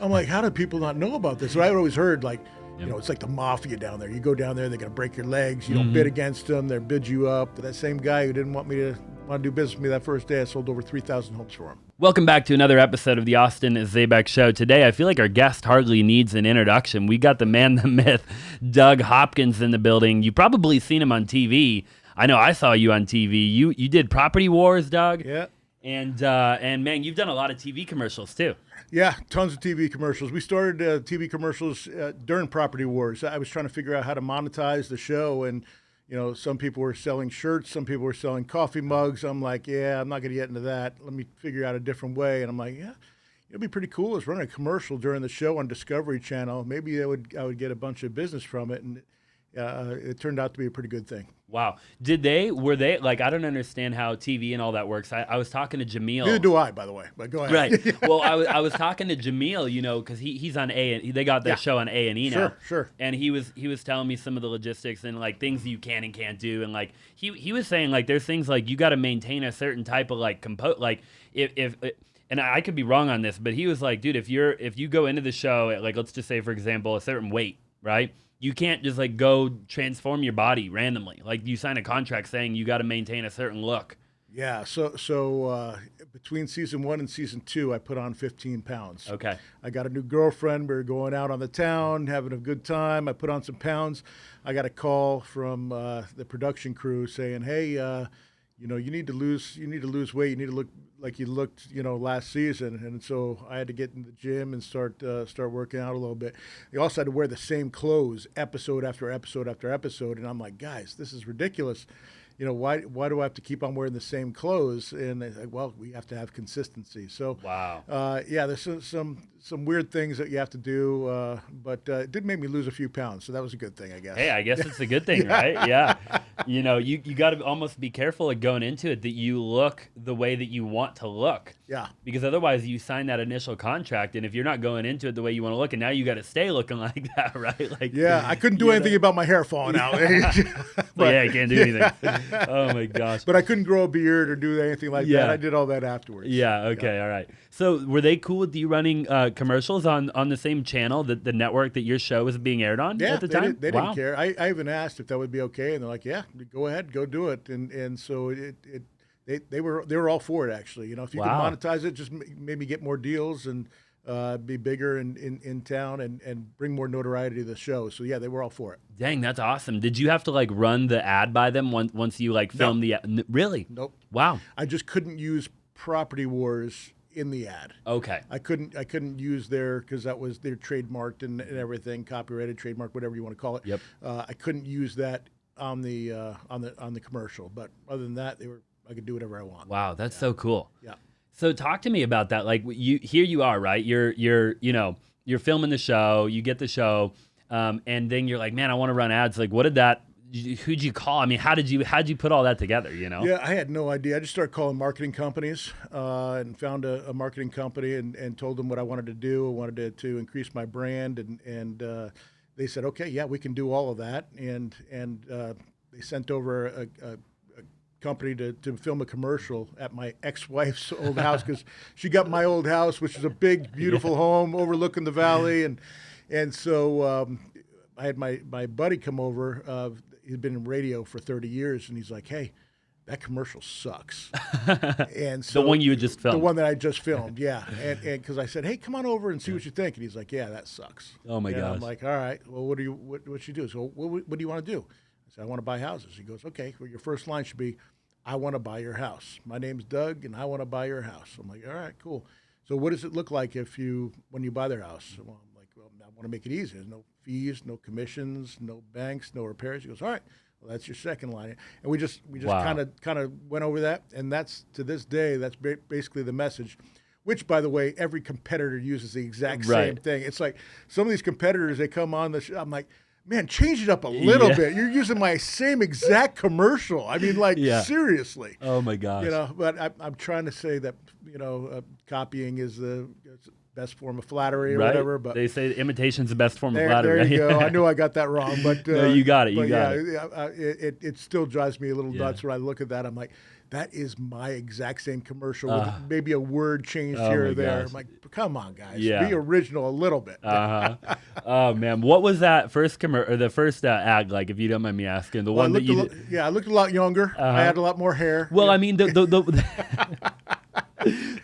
I'm like, how do people not know about this? So I always heard like, Yep. you know, it's like the mafia down there. You go down there, they're going to break your legs. You don't bid against them. They bid you up. But that same guy who didn't want to do business with me that first day, I sold over 3,000 homes for him. Welcome back to another episode of the Austin Zaback Show. Today, I feel like our guest hardly needs an introduction. We got the man, the myth, Doug Hopkins in the building. You've probably seen him on TV. I know I saw you on TV. You did Property Wars, Doug. Yeah. And man, you've done a lot of TV commercials too. Yeah, tons of TV commercials. We started TV commercials during Property Wars. I was trying to figure out how to monetize the show, and you know, some people were selling shirts, some people were selling coffee mugs. I'm like, yeah, I'm not going to get into that. Let me figure out a different way. And I'm like, yeah, it'd be pretty cool. Is running a commercial during the show on Discovery Channel. Maybe I would get a bunch of business from it, and it turned out to be a pretty good thing. Wow. Were they, like, I don't understand how TV and all that works. I was talking to Jameel. Neither do I, by the way, but go ahead. Right. Well, I was talking to Jameel, you know, because he's on they got their show on A&E now. Sure. And he was telling me some of the logistics and like things you can and can't do. And like he was saying like there's things like you got to maintain a certain type of like like if and I could be wrong on this, but he was like, dude, if you go into the show at, like, let's just say, for example, a certain weight, right? You can't just like go transform your body randomly. Like you sign a contract saying you got to maintain a certain look. Yeah. So between season 1 and season 2, I put on 15 pounds. Okay. I got a new girlfriend. We were going out on the town, having a good time. I put on some pounds. I got a call from the production crew saying, "Hey, you know, you need to lose weight. You need to look like you looked, you know, last season." And so I had to get in the gym and start working out a little bit. You also had to wear the same clothes episode after episode after episode. And I'm like, guys, this is ridiculous. You know, why do I have to keep on wearing the same clothes? And they're like, well, we have to have consistency. So, wow. Yeah, there's some weird things that you have to do, but it did make me lose a few pounds, so that was a good thing, I guess. Hey, I guess it's a good thing, right? Yeah. You know, you got to almost be careful like going into it that you look the way that you want to look. Yeah. Because otherwise you sign that initial contract, and if you're not going into it the way you want to look, and now you got to stay looking like that, right? Like, yeah, I couldn't do anything about my hair falling out. But yeah, I can't do anything. Oh my gosh. But I couldn't grow a beard or do anything like that. I did all that afterwards. Yeah. Okay. All right. So were they cool with you running commercials on the same channel, the network that your show was being aired on at the time? They didn't care. I even asked if that would be okay, and they're like, "Yeah, go ahead, go do it." And so they were all for it, actually. You know, if you could monetize it, just maybe get more deals and be bigger in town and bring more notoriety to the show. So yeah, they were all for it. Dang, that's awesome. Did you have to like run the ad by them once you like filmed the ad? Really? Nope. Wow. I just couldn't use Property Wars in the ad. Okay. I couldn't use their, because that was their trademarked and everything, copyrighted, trademark, whatever you want to call it. Yep. I couldn't use that on the commercial, but other than that, I could do whatever I want. Wow, that's so cool. Yeah. So talk to me about that. Like here you are, right? You're filming the show, you get the show, and then you're like, man, I want to run ads. Like, who'd you call? I mean, how'd you put all that together, you know? Yeah, I had no idea. I just started calling marketing companies and found a marketing company and told them what I wanted to do. I wanted to increase my brand, and they said, okay, yeah, we can do all of that. And they sent over a company to film a commercial at my ex-wife's old house, because she got my old house, which is a big, beautiful home overlooking the valley. And so I had my buddy come over. He'd been in radio for 30 years, and he's like, hey, that commercial sucks. And so the one you had just filmed. The one that I just filmed, yeah. And because I said, hey, come on over and see what you think. And he's like, yeah, that sucks. Oh, my gosh. I'm like, all right, well, what you do? So what do you want to do? I said, I want to buy houses. He goes, okay, well, your first line should be, I want to buy your house. My name's Doug, and I want to buy your house. I'm like, all right, cool. So what does it look like when you buy their house? Well, I'm like, well, I want to make it easy. There's no fees, no commissions, no banks, no repairs. He goes, all right, well, that's your second line. And we just kind of went over that, and that's, to this day, that's basically the message. Which, by the way, every competitor uses the exact same thing. It's like some of these competitors, they come on the show. I'm like, man, change it up a little bit. You're using my same exact commercial. I mean, like, seriously. Oh, my gosh. You know, but I'm trying to say that, you know, copying is the best form of flattery or whatever. But they say imitation's the best form of flattery. There you go. I knew I got that wrong, but no, you got it. It still drives me a little nuts when I look at that. I'm like, that is my exact same commercial with maybe a word changed here my or there. gosh. I'm like, come on, guys, Yeah. be original a little bit. Oh man, what was that first or the first ad like? If you don't mind me asking, the one that you did. I looked a lot younger. I had a lot more hair. Well, I mean, the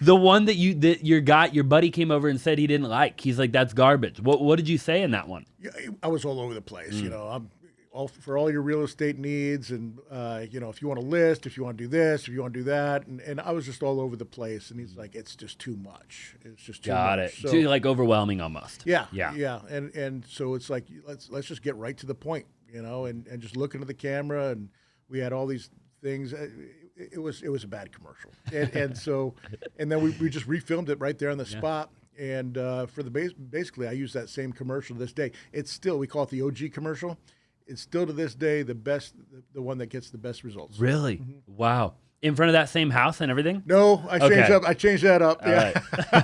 the one that your buddy came over and said he didn't like. He's like, that's garbage. What did you say in that one? Yeah, I was all over the place. I'm for all your real estate needs, and if you want to list, if you want to do this, if you want to do that, and I was just all over the place. And he's like, it's just too much. It's just too much. Got it. So, Too like overwhelming almost. yeah. And so it's like let's just get right to the point, and just look into the camera. And we had all these things. It was a bad commercial, and then we just refilmed it right there on the spot. And for basically, I use that same commercial to this day. It's still, we call it the OG commercial. It's still to this day the one that gets the best results. Really? Wow. In front of that same house and everything? No, I changed that up. All right.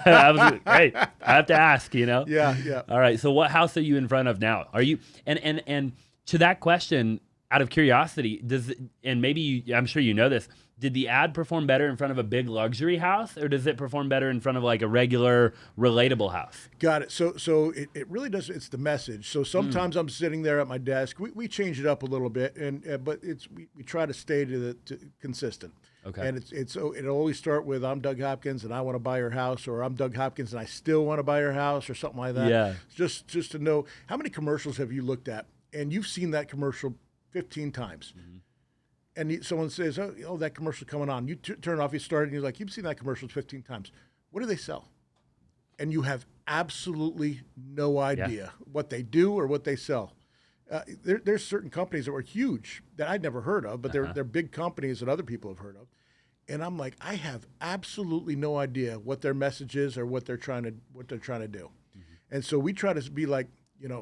That was great. I have to ask, Yeah. All right. So what house are you in front of now? Are you and to that question, out of curiosity, and maybe I'm sure you know this, did the ad perform better in front of a big luxury house, or does it perform better in front of like a regular relatable house? Got it. So it really does. It's the message. So sometimes I'm sitting there at my desk. We change it up a little bit, but we try to stay to consistent. Okay. And it always start with, I'm Doug Hopkins and I want to buy your house, or I'm Doug Hopkins and I still want to buy your house, or something like that. Yeah. Just to know, how many commercials have you looked at and you've seen that commercial 15 times? And someone says, oh, that commercial coming on. You turn it off, you start it, and you're like, you've seen that commercial 15 times. What do they sell? And you have absolutely no idea what they do or what they sell. There's certain companies that were huge that I'd never heard of, but they're big companies that other people have heard of. And I'm like, I have absolutely no idea what their message is or what they're trying to do. And so we try to be like,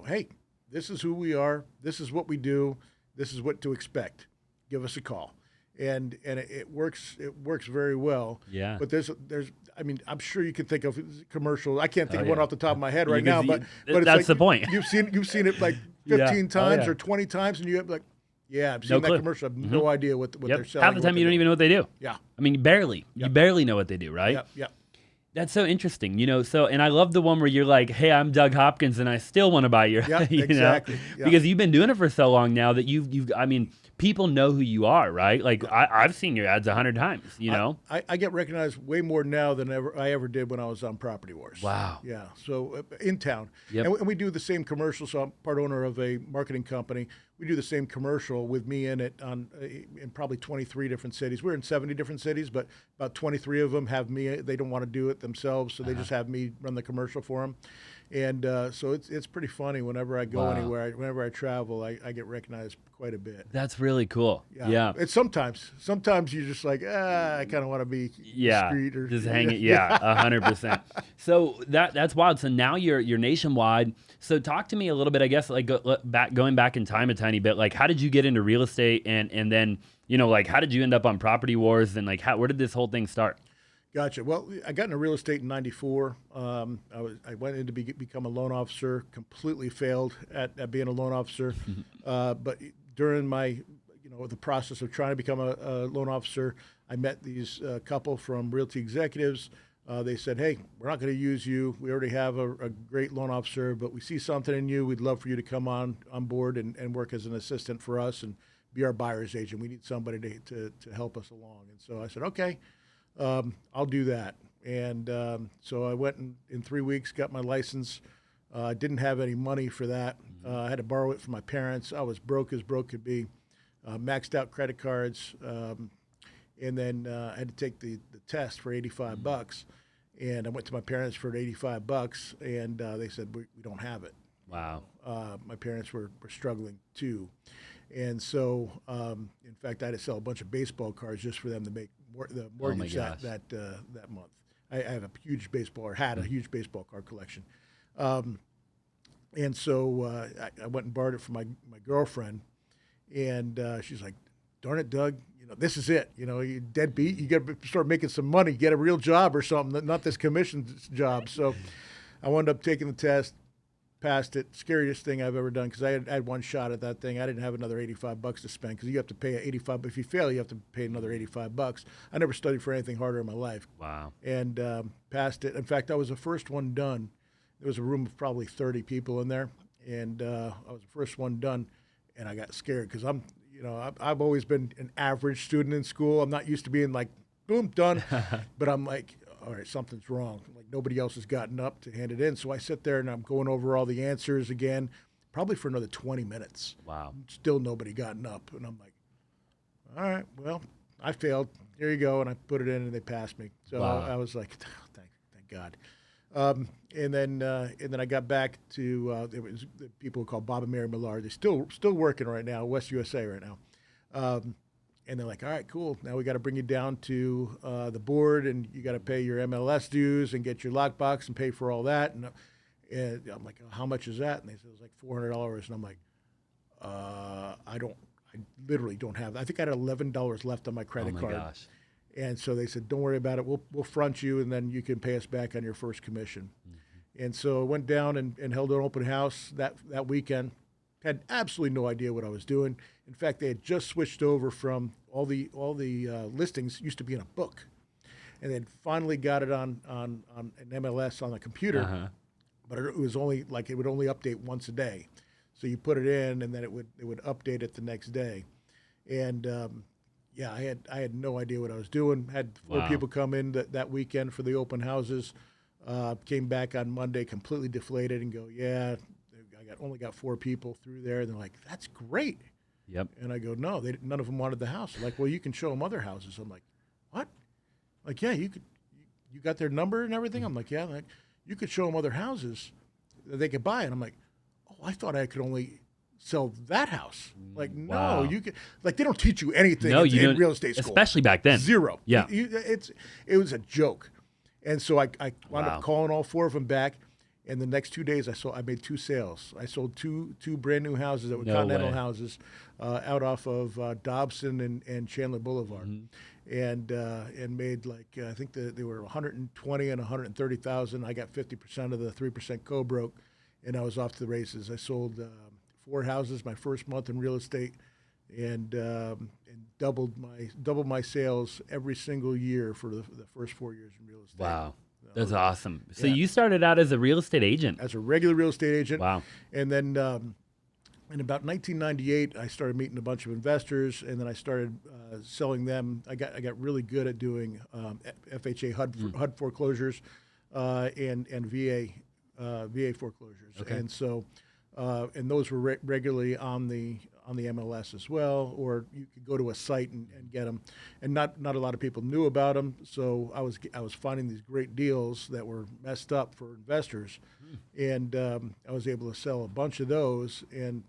hey, this is who we are. This is what we do. This is what to expect. Give us a call. And it works very well. Yeah. But I'm sure you can think of commercials. I can't think of one off the top of my head right now, but it's that's like, the point. You've seen it like 15 times or 20 times, and you have like, I've seen that commercial. I have no idea what they're selling. Half the time you don't even know what they do. Yeah. I mean, barely. You barely know what they do, right? Yeah. That's so interesting, and I love the one where you're like, hey, I'm Doug Hopkins and I still want to buy your, exactly. Yeah. Because you've been doing it for so long now that people know who you are, right? Like I've seen your ads 100 times, I get recognized way more now than I ever did when I was on Property Wars. Wow. Yeah. So in town. Yep. And we do the same commercial. So I'm part owner of a marketing company. We do the same commercial with me in it in probably 23 different cities. We're in 70 different cities, but about 23 of them have me. They don't want to do it themselves, so they just have me run the commercial for them. And so it's pretty funny whenever I go anywhere, whenever I travel, I get recognized quite a bit. That's really cool. Yeah. It's sometimes you're just like, I kind of want to be street or just hang it. Yeah, 100%. So that's wild. So now you're nationwide. So talk to me a little bit, I guess, like going back in time a tiny bit. Like, how did you get into real estate, and then like how did you end up on Property Wars, and like where did this whole thing start? Gotcha. Well, I got into real estate in '94. I went in to become a loan officer. Completely failed at being a loan officer. But during my, the process of trying to become a loan officer, I met these couple from Realty Executives. They said, hey, we're not going to use you. We already have a great loan officer, but we see something in you. We'd love for you to come on board and work as an assistant for us and be our buyer's agent. We need somebody to help us along. And so I said, okay. I'll do that. And so I went in 3 weeks, got my license. Didn't have any money for that. I had to borrow it from my parents. I was broke as broke could be. Maxed out credit cards. And then I had to take the test for $85. And I went to my parents for $85, and they said, we don't have it. Wow. My parents were struggling too. And so, in fact, I had to sell a bunch of baseball cards just for them to make the mortgage that month. I have a huge had a huge baseball card collection. And so I went and borrowed it from my girlfriend, and she's like, darn it, Doug, this is it. You deadbeat. You got to start making some money, get a real job or something, not this commission job. So I wound up taking the test, passed it. Scariest thing I've ever done because I had one shot at that thing. I didn't have another $85 to spend because you have to pay 85. If you fail, you have to pay another $85. I never studied for anything harder in my life. Wow. And passed it. In fact, I was the first one done. There was a room of probably 30 people in there, and I was the first one done, and I got scared because I've always been an average student in school. I'm not used to being like, boom, done. But I'm like, all right, something's wrong. Like nobody else has gotten up to hand it in. So I sit there and I'm going over all the answers again, probably for another 20 minutes. Wow. Still nobody gotten up. And I'm like, all right, well, I failed. Here you go. And I put it in and they passed me. So Wow. I was like, thank God. And then I got back to it was the people called Bob and Mary Millard. They're still working right now, West USA right now. And they're like, all right, cool. Now we got to bring you down to the board, and you got to pay your MLS dues and get your lockbox and pay for all that. And I'm like, how much is that? And they said it was like $400. And I'm like, I literally don't have that. I think I had $11 left on my credit card. Gosh. And so they said, don't worry about it. We'll front you, and then you can pay us back on your first commission. Mm-hmm. And so I went down and held an open house that weekend. Had absolutely no idea what I was doing. In fact, they had just switched over from all the listings used to be in a book, and they'd finally got it on an MLS on the computer. Uh-huh. But it was only like it would only update once a day. So you put it in, and then it would update it the next day. And I had no idea what I was doing. Had four people come in that weekend for the open houses. Came back on Monday completely deflated and go, only got 4 people through there. And they're like, that's great. Yep. And I go, no, none of them wanted the house. They're like, well, you can show them other houses. I'm like, what? Like, yeah, you got their number and everything? I'm like, yeah. Like, you could show them other houses that they could buy. And I'm like, oh, I thought I could only sell that house. Like, no, you can. Like, they don't teach you anything in real estate school. Especially back then. Zero. Yeah. It was a joke. And so I wound up calling all 4 of them back. And the next 2 days, I made 2 sales. I sold two brand new houses that were Continental houses out off of Dobson and Chandler Boulevard, and made like I think they were 120 and 130,000. I got 50% of the 3% co-broke, and I was off to the races. I sold 4 houses my first month in real estate, and doubled my sales every single year for the first 4 years in real estate. Wow. That's awesome. So you started out as a real estate agent. As a regular real estate agent. Wow. And then in about 1998, I started meeting a bunch of investors, and then I started selling them. I got really good at doing FHA HUD foreclosures and VA foreclosures. Okay. And so and those were regularly on the MLS as well, or you could go to a site and get them. And not a lot of people knew about them, so I was finding these great deals that were messed up for investors, and I was able to sell a bunch of those. And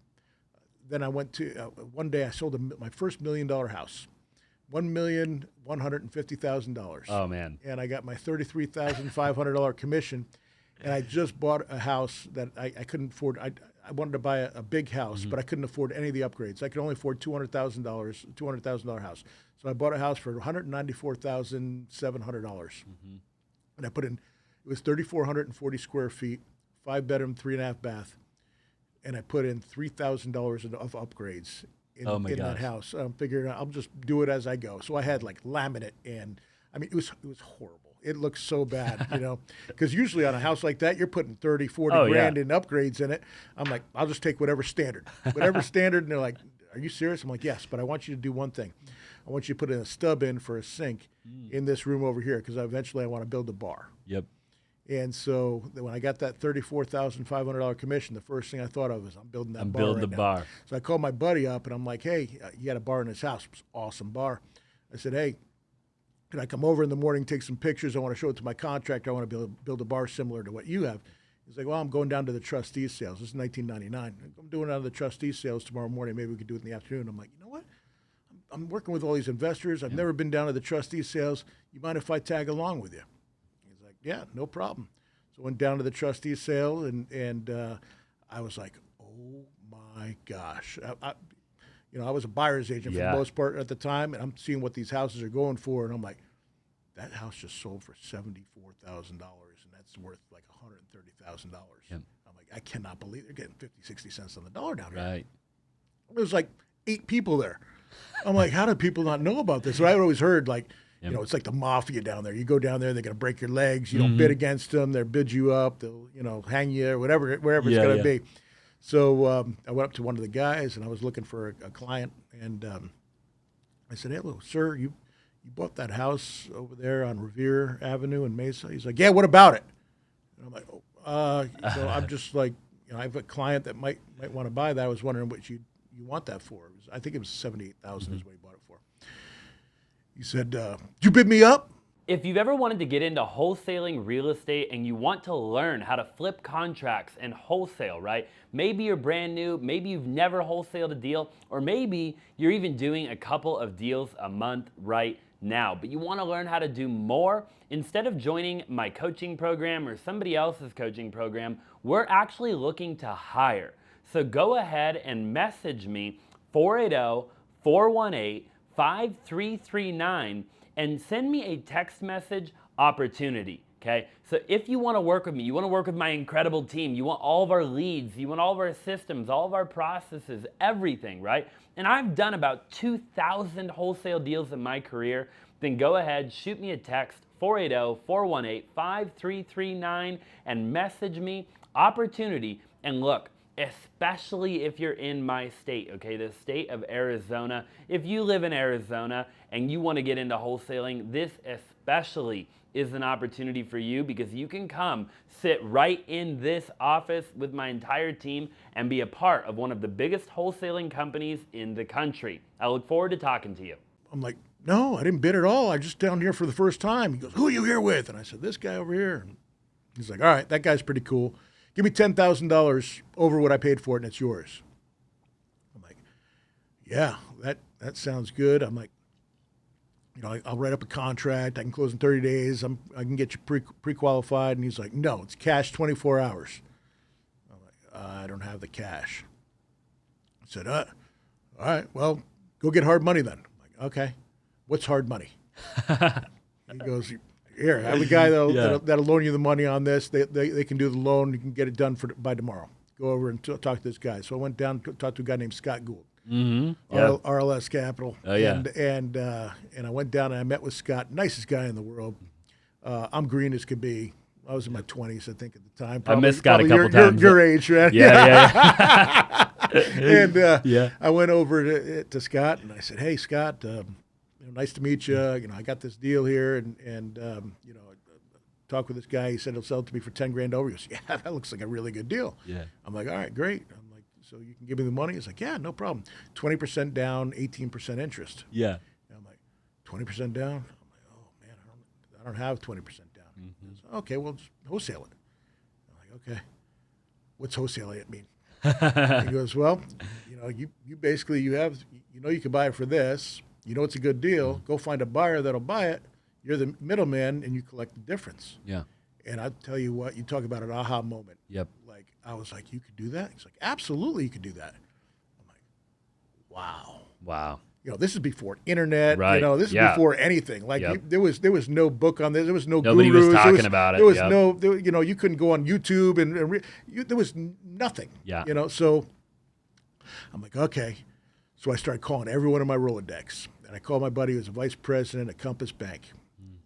then I went to one day I sold my first $1 million house, $1,150,000. Oh man! And I got my $33,500 commission, and I just bought a house that I couldn't afford. I wanted to buy a big house, but I couldn't afford any of the upgrades. I could only afford $200,000 house. So I bought a house for $194,700. And I put in, it was 3,440 square feet, 5-bedroom, 3.5 bath. And I put in $3,000 of upgrades in that house. I'm figuring I'll just do it as I go. So I had like laminate, and I mean, it was horrible. It looks so bad, because usually on a house like that, you're putting 30, 40 grand in upgrades in it. I'm like, I'll just take whatever standard. And they're like, are you serious? I'm like, yes, but I want you to do one thing. I want you to put in a stub in for a sink in this room over here, because eventually I want to build a bar. Yep. And so when I got that $34,500 commission, the first thing I thought of is I'm building that bar. Build the bar. So I called my buddy up, and I'm like, hey, he had a bar in his house. It was an awesome bar. I said, hey, can I come over in the morning, take some pictures? I want to show it to my contractor. I want to build a bar similar to what you have. He's like, well, I'm going down to the trustees sales. This is 1999. I'm doing it on the trustees sales tomorrow morning. Maybe we could do it in the afternoon. I'm like, you know what? I'm working with all these investors. I've never been down to the trustees sales. You mind if I tag along with you? He's like, yeah, no problem. So I went down to the trustees sale, and I was like, oh my gosh. I was a buyer's agent for the most part at the time, and I'm seeing what these houses are going for, and I'm like, that house just sold for $74,000, and that's worth like $130,000. Yep. I'm like, I cannot believe they're getting 50, 60 cents on the dollar down here. Right. There's like 8 people there. I'm like, how do people not know about this? So I always heard like, Yep. it's like the mafia down there. You go down there, they're going to break your legs. You don't bid against them. They'll bid you up. They'll, hang you or wherever it's going to be. So I went up to one of the guys, and I was looking for a client. And I said, hello, sir, you bought that house over there on Revere Avenue in Mesa? He's like, yeah, what about it? And I'm like, so I'm just like, I have a client that might want to buy that. I was wondering what you want that for. I think it was $78,000 is what he bought it for. He said, did you bid me up? If you've ever wanted to get into wholesaling real estate and you want to learn how to flip contracts and wholesale, right? Maybe you're brand new, maybe you've never wholesaled a deal, or maybe you're even doing a couple of deals a month right now, but you want to learn how to do more. Instead of joining my coaching program or somebody else's coaching program, we're actually looking to hire. So go ahead and message me 480-418-5339 and send me a text message opportunity, okay? So if you want to work with me, you want to work with my incredible team, you want all of our leads, you want all of our systems, all of our processes, everything, right? And I've done about 2,000 wholesale deals in my career, then go ahead, shoot me a text, 480-418-5339, and message me opportunity. And look, especially if you're in my state, okay, the state of Arizona. If you live in Arizona and you want to get into wholesaling, this especially is an opportunity for you because you can come sit right in this office with my entire team and be a part of one of the biggest wholesaling companies in the country. I look forward to talking to you. I'm like, no, I didn't bid at all. I'm just down here for the first time. He goes, who are you here with? And I said, this guy over here. And he's like, all right, that guy's pretty cool. Give me $10,000 over what I paid for it, and it's yours. I'm like, yeah, that sounds good. I'm like, I'll write up a contract. I can close in 30 days. I can get you pre-qualified. And he's like, no, it's cash 24 hours. I'm like, I don't have the cash. I said, all right, well, go get hard money then. I'm like, okay, what's hard money? He goes, here, I have a guy that'll loan you the money on this. They can do the loan. You can get it done by tomorrow. Go over and talk to this guy. So I went down to talk to a guy named Scott Gould, RLS Capital. Oh, yeah. And I went down and I met with Scott, nicest guy in the world. I'm green as could be. I was in my 20s, I think, at the time. I missed Scott a couple times. Your age, right? Yeah. And I went over to Scott and I said, hey, Scott, nice to meet you. I got this deal here, and talk with this guy. He said he'll sell it to me for $10,000 over. He goes, yeah, that looks like a really good deal. Yeah. I'm like, all right, great. I'm like, so you can give me the money? He's like, yeah, no problem. 20% down, 18% interest. Yeah. And I'm like, 20% down? I'm like, oh man, I don't have 20% down. He goes, okay, well, just wholesale it. I'm like, okay, what's wholesaling it mean? He goes, well, you basically you can buy it for this. It's a good deal. Go find a buyer that'll buy it. You're the middleman, and you collect the difference. Yeah. And I'll tell you what, you talk about an aha moment. Yep. Like, I was like, you could do that? He's like, absolutely you could do that. I'm like, wow. Wow. This is before internet. Right. This is before anything. Like, there was no book on this. There was no Nobody gurus. was talking about it. There was you couldn't go on YouTube, and there was nothing. Yeah. So I'm like, okay. So I started calling everyone in my Rolodex. And I called my buddy who was a vice president at Compass Bank.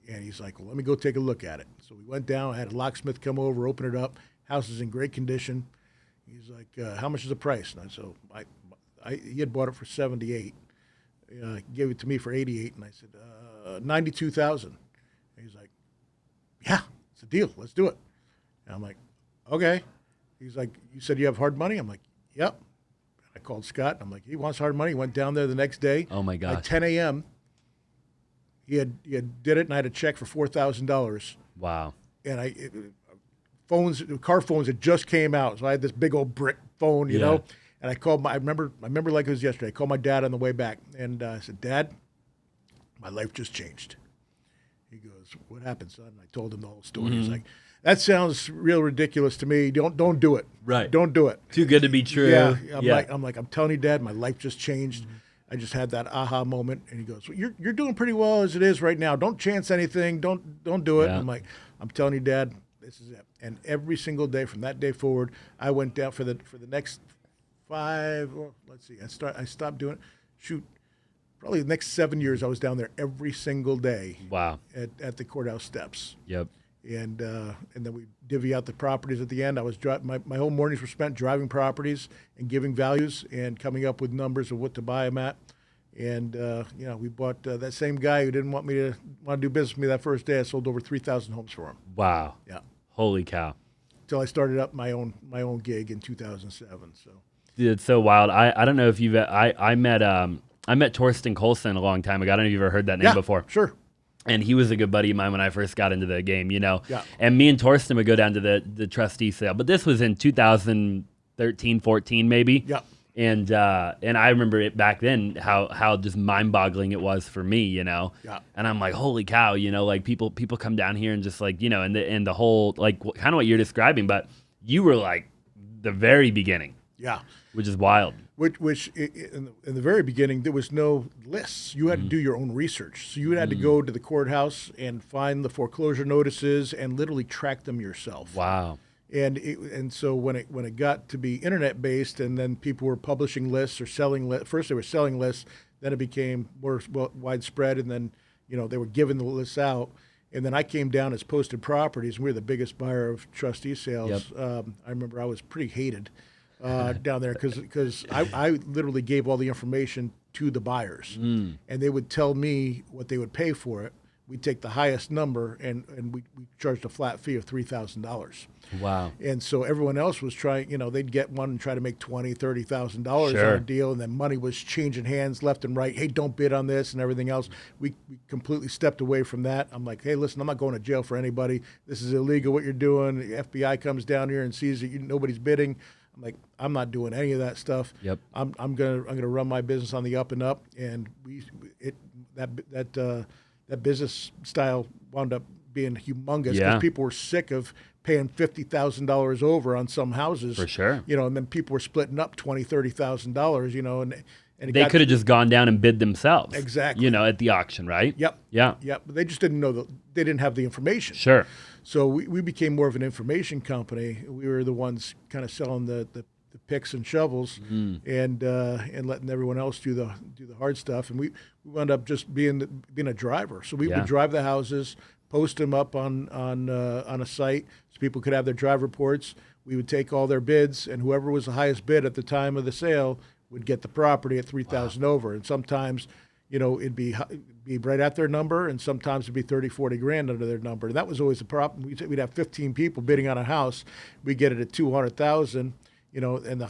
And he's like, well, let me go take a look at it. So we went down, I had a locksmith come over, open it up. House is in great condition. He's like, how much is the price? And so he had bought it for $78. He gave it to me for $88. And I said, $92,000. And he's like, yeah, it's a deal. Let's do it. And I'm like, okay. He's like, you said you have hard money? I'm like, yep. I called Scott. I'm like, he wants hard money. He went down there the next day. Oh my gosh. At 10 a.m. He had did it, and I had a check for $4,000. Wow. And car phones had just came out, so I had this big old brick phone, you know. And I called I remember like it was yesterday. I called my dad on the way back, and I said, Dad, my life just changed. He goes, what happened, son? And I told him the whole story. He's like, that sounds real ridiculous to me. Don't do it. Right. Don't do it. Too good to be true. Yeah. I'm like, I'm telling you, Dad, my life just changed. I just had that aha moment, and he goes, well, "You're doing pretty well as it is right now. Don't chance anything. Don't do it." And I'm like, "I'm telling you, Dad, this is it." And every single day from that day forward, I went down for the next 5. Well, let's see. I stopped doing it. Shoot, probably the next 7 years, I was down there every single day. Wow. At the courthouse steps. Yep. And then we divvy out the properties at the end. I was my whole mornings were spent driving properties and giving values and coming up with numbers of what to buy them at. And we bought that same guy who didn't want to do business with me that first day. I sold over 3,000 homes for him. Wow. Yeah. Holy cow. Until I started up my own gig in 2007. So. Dude, it's so wild. I don't know if you've I met Torsten Colson a long time ago. I don't know if you've ever heard that name before. Sure. And he was a good buddy of mine when I first got into the game, Yeah. And me and Torsten would go down to the trustee sale. But this was in 2013, 14 maybe. Yeah. And I remember it back then how just mind-boggling it was for me, Yeah. And I'm like, holy cow, like people come down here and just like, and the whole like kind of what you're describing, but you were like the very beginning. Yeah. Which is wild. Which in the very beginning, there was no lists. You had to do your own research. So you had to go to the courthouse and find the foreclosure notices and literally track them yourself. Wow. And so when it got to be internet based, and then people were publishing lists or selling lists. First they were selling lists, then it became more widespread, and then they were giving the lists out. And then I came down as posted properties, and we were the biggest buyer of trustee sales. Yep. I remember I was pretty hated down there because I literally gave all the information to the buyers, and they would tell me what they would pay for it. We'd take the highest number, and we charged a flat fee of $3,000. Wow. And so everyone else was trying, they'd get one and try to make $20,000, $30,000 Sure. on a deal, and then money was changing hands left and right. Hey, don't bid on this and everything else. We completely stepped away from that. I'm like, hey, listen, I'm not going to jail for anybody. This is illegal what you're doing. The FBI comes down here and sees that nobody's bidding. I'm like, I'm not doing any of that stuff. Yep. I'm gonna run my business on the up and up, and that business style wound up being humongous because people were sick of paying $50,000 over on some houses. For sure. And then people were splitting up $20,000, $30,000, and They could have just gone down and bid themselves. Exactly. At the auction, right? Yep. Yeah. Yep. But they just didn't know they didn't have the information. Sure. So we became more of an information company. We were the ones kind of selling the picks and shovels, and letting everyone else do the hard stuff. And we wound up just being a driver. So we would drive the houses, post them up on a site so people could have their drive reports. We would take all their bids, and whoever was the highest bid at the time of the sale would get the property at $3,000 over. And sometimes, it'd be right at their number, and sometimes it'd be 30, 40 grand under their number. And that was always the problem. We'd have 15 people bidding on a house. We'd get it at 200,000. And the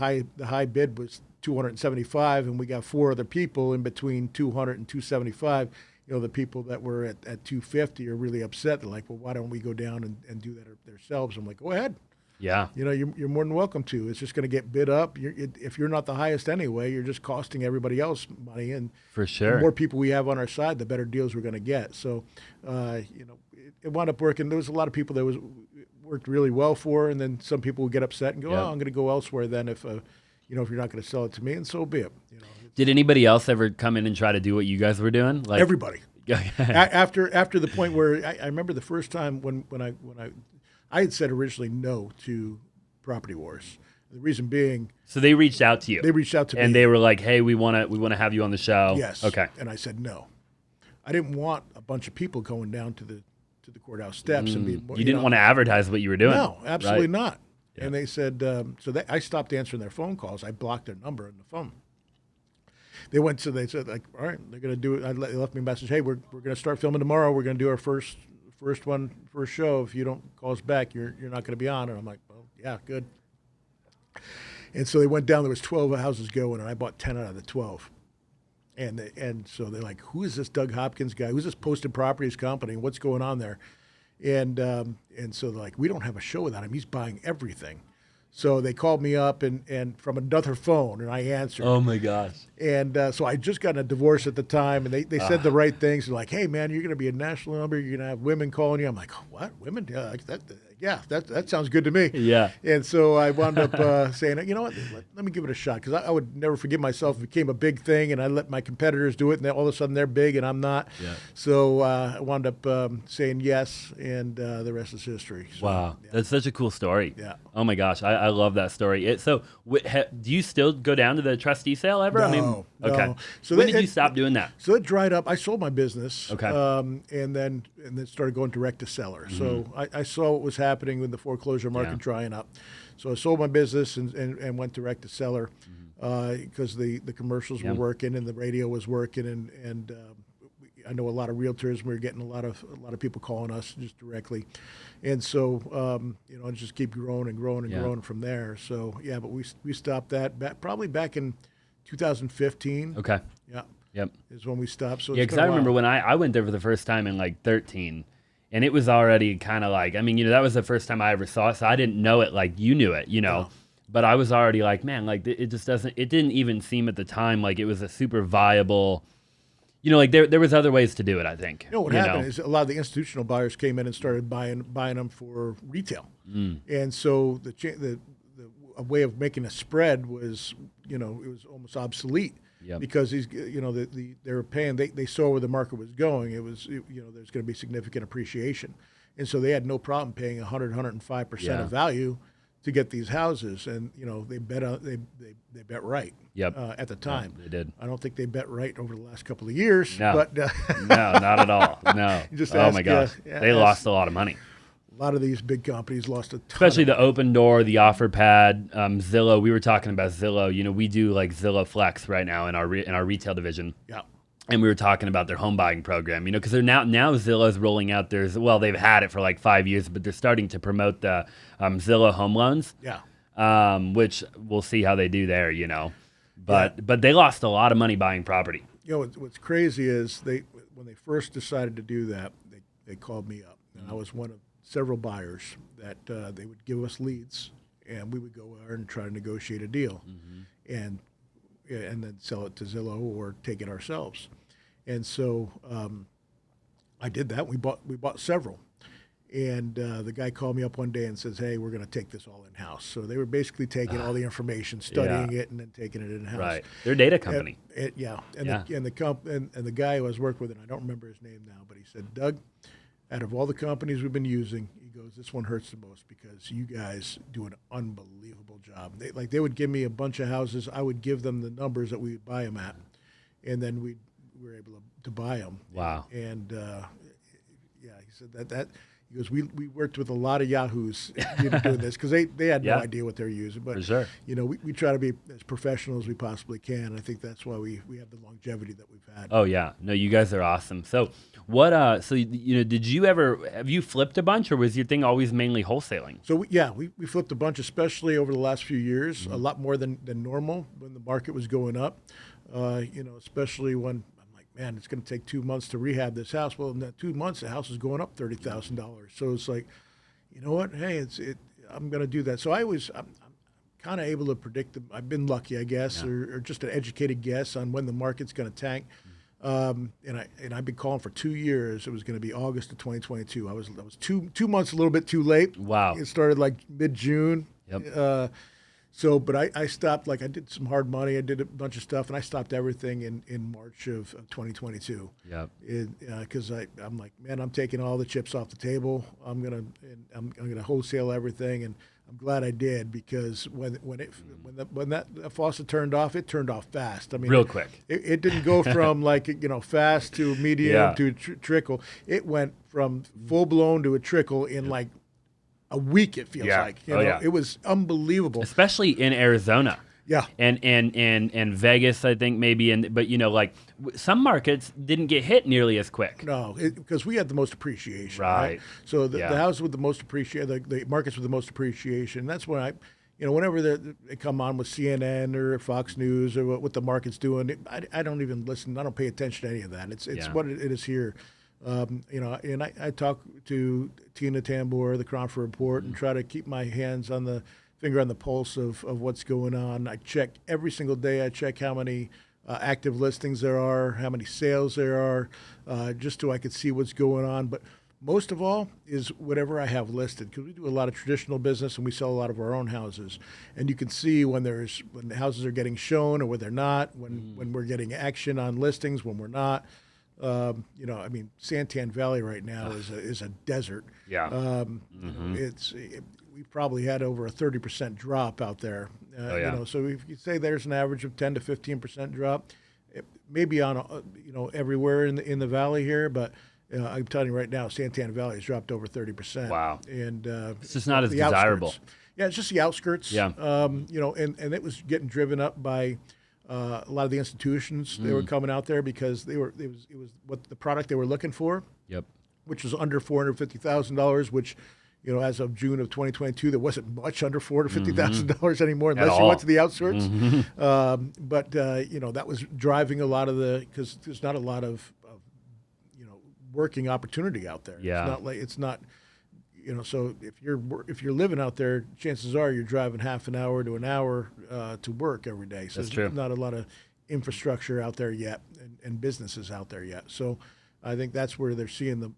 high bid was 275, and we got 4 other people in between 200 and 275. The people that were at 250 are really upset. They're like, well, why don't we go down and do that ourselves? I'm like, go ahead. Yeah. You're more than welcome to. It's just going to get bid up. If you're not the highest anyway, you're just costing everybody else money. And for sure, the more people we have on our side, the better deals we're going to get. So, it wound up working. There was a lot of people that worked really well for, and then some people would get upset and go, "Oh, I'm going to go elsewhere." Then if if you're not going to sell it to me, and so be it. Did anybody else ever come in and try to do what you guys were doing? Like everybody. after the point where I remember the first time when I had said originally no to Property Wars. The reason being, so they reached out to you. They reached out to me, and they were like, "Hey, we want to have you on the show." Yes. Okay. And I said no. I didn't want a bunch of people going down to the courthouse steps and being. You didn't want to advertise what you were doing. No, absolutely not. Yeah. And they said, I stopped answering their phone calls. I blocked their number on the phone. They said, like, all right, they're going to do it. They left me a message. Hey, we're going to start filming tomorrow. We're going to do our first show. If you don't call us back, you're not going to be on. And I'm like, well, yeah, good. And so they went down. There was 12 houses going, and I bought 10 out of the 12. And so they're like, who is this Doug Hopkins guy? Who's this Posted Properties company? What's going on there? And so they're like, we don't have a show without him. He's buying everything. So they called me up and from another phone, and I answered. Oh my gosh! And so I just got a divorce at the time, and they said the right things. They're like, "Hey man, you're going to be a national number. You're going to have women calling you." I'm like, "What? Women? Yeah, yeah, that sounds good to me. Yeah. And so I wound up saying, you know what, let me give it a shot, because I would never forgive myself if it became a big thing and I let my competitors do it, and then all of a sudden they're big and I'm not. Yeah. So I wound up saying yes, and the rest is history. So, Wow, yeah. that's such a cool story. Yeah. Oh my gosh, I love that story. So, do you still go down to the trustee sale ever? No, okay. no. So when did you stop doing that? So it dried up. I sold my business. Okay. And then started going direct to seller. So I saw what was happening with the foreclosure market drying up. So I sold my business and went direct to seller because the commercials were working and the radio was working, and I know a lot of realtors. We were getting a lot of people calling us just directly, and so just keep growing and growing and growing from there. So yeah, but we stopped that probably back in 2015. Okay. Yeah. Yep. Is when we stopped. So Yeah, because I remember when I went there for the first time in like 13, and it was already kind of like, I mean, that was the first time I ever saw it, so I didn't know it like you knew it, Yeah. But I was already like, man, like it just doesn't, it didn't even seem at the time like it was a super viable, like there was other ways to do it, I think. What happened is a lot of the institutional buyers came in and started buying them for retail, and so the a way of making a spread was, it was almost obsolete. Yep. Because they were paying. They saw where the market was going. There's going to be significant appreciation, and so they had no problem paying 105% of value to get these houses. And they bet bet right. Yep. At the time, they did. I don't think they bet right over the last couple of years. No, but no, not at all. No. Oh my gosh, they lost a lot of money. A lot of these big companies lost a ton. Especially the Open Door, the Offer Pad, Zillow. We were talking about Zillow. We do like Zillow Flex right now in our retail division. Yeah. And we were talking about their home buying program. Because they're now Zillow's rolling out theirs. Well, they've had it for like 5 years, but they're starting to promote the Zillow home loans. Yeah. Which we'll see how they do there. But they lost a lot of money buying property. What's crazy is when they first decided to do that, they called me up, and I was one of several buyers that they would give us leads, and we would go there and try to negotiate a deal, and then sell it to Zillow or take it ourselves. And so I did that. We bought several, and the guy called me up one day and says, "Hey, we're going to take this all in house." So they were basically taking all the information, studying it, and then taking it in house. Right, they're a data company. And the guy who I was working with, and I don't remember his name now, but he said, "Doug, out of all the companies we've been using," he goes, "this one hurts the most because you guys do an unbelievable job." They would give me a bunch of houses. I would give them the numbers that we would buy them at, and then we were able to buy them. Wow. And he said that he goes, we worked with a lot of yahoos doing this because they had no idea what they were using. But for sure. We try to be as professional as we possibly can. I think that's why we have the longevity that we've had. Oh yeah, no, you guys are awesome. So what? So did you have you flipped a bunch, or was your thing always mainly wholesaling? So we flipped a bunch, especially over the last few years, a lot more than normal when the market was going up. Especially when I'm like, man, it's going to take 2 months to rehab this house. Well, in that 2 months, the house is going up $30,000. So it's like, you know what? Hey, I'm going to do that. So I'm kind of able to predict I've been lucky, I guess, or just an educated guess on when the market's going to tank. And I've been calling for 2 years. It was going to be August of 2022. I was 2 months a little bit too late. Wow. It started like mid-June. Yep. But I stopped. Like I did some hard money. I did a bunch of stuff, and I stopped everything in March of 2022. Yep. Because I'm like, man, I'm taking all the chips off the table. I'm gonna wholesale everything, and I'm glad I did, because when that faucet turned off, it turned off fast. I mean, real quick. It didn't go from like fast to medium to trickle. It went from full blown to a trickle in like a week. It feels like it was unbelievable, especially in Arizona. Yeah, and Vegas, I think maybe, but like some markets didn't get hit nearly as quick. No, because we had the most appreciation. Right. So the houses with the most appreciation, the markets with the most appreciation. That's when whenever they come on with CNN or Fox News or what the market's doing, I don't even listen. I don't pay attention to any of that. It's what it is here. And I talk to Tina Tambor, the Cronford Report, and try to keep my hands on the finger on the pulse of what's going on. I check every single day. I check how many active listings there are, how many sales there are, just so I could see what's going on. But most of all is whatever I have listed, because we do a lot of traditional business and we sell a lot of our own houses, and you can see when the houses are getting shown or when they're not, when we're getting action on listings, when we're not. I mean, Santan Valley right now is a desert. Yeah. We've probably had over a 30% drop out there. So if you say there's an average of 10 to 15% drop, maybe on everywhere in the valley here, but I'm telling you right now, Santan Valley has dropped over 30%. Wow. And it's just not as desirable. Outskirts. Yeah, it's just the outskirts. Yeah. And it was getting driven up by a lot of the institutions. They were coming out there because it was what the product they were looking for. Yep. Which was under $450,000, which, as of June of 2022, there wasn't much under $450,000 anymore, unless you went to the outskirts. But that was driving a lot of because there's not a lot of working opportunity out there. Yeah. It's not. So if you're living out there, chances are you're driving half an hour to an hour to work every day. So That's there's true. not a lot of infrastructure out there yet, and businesses out there yet. So I think that's where they're seeing the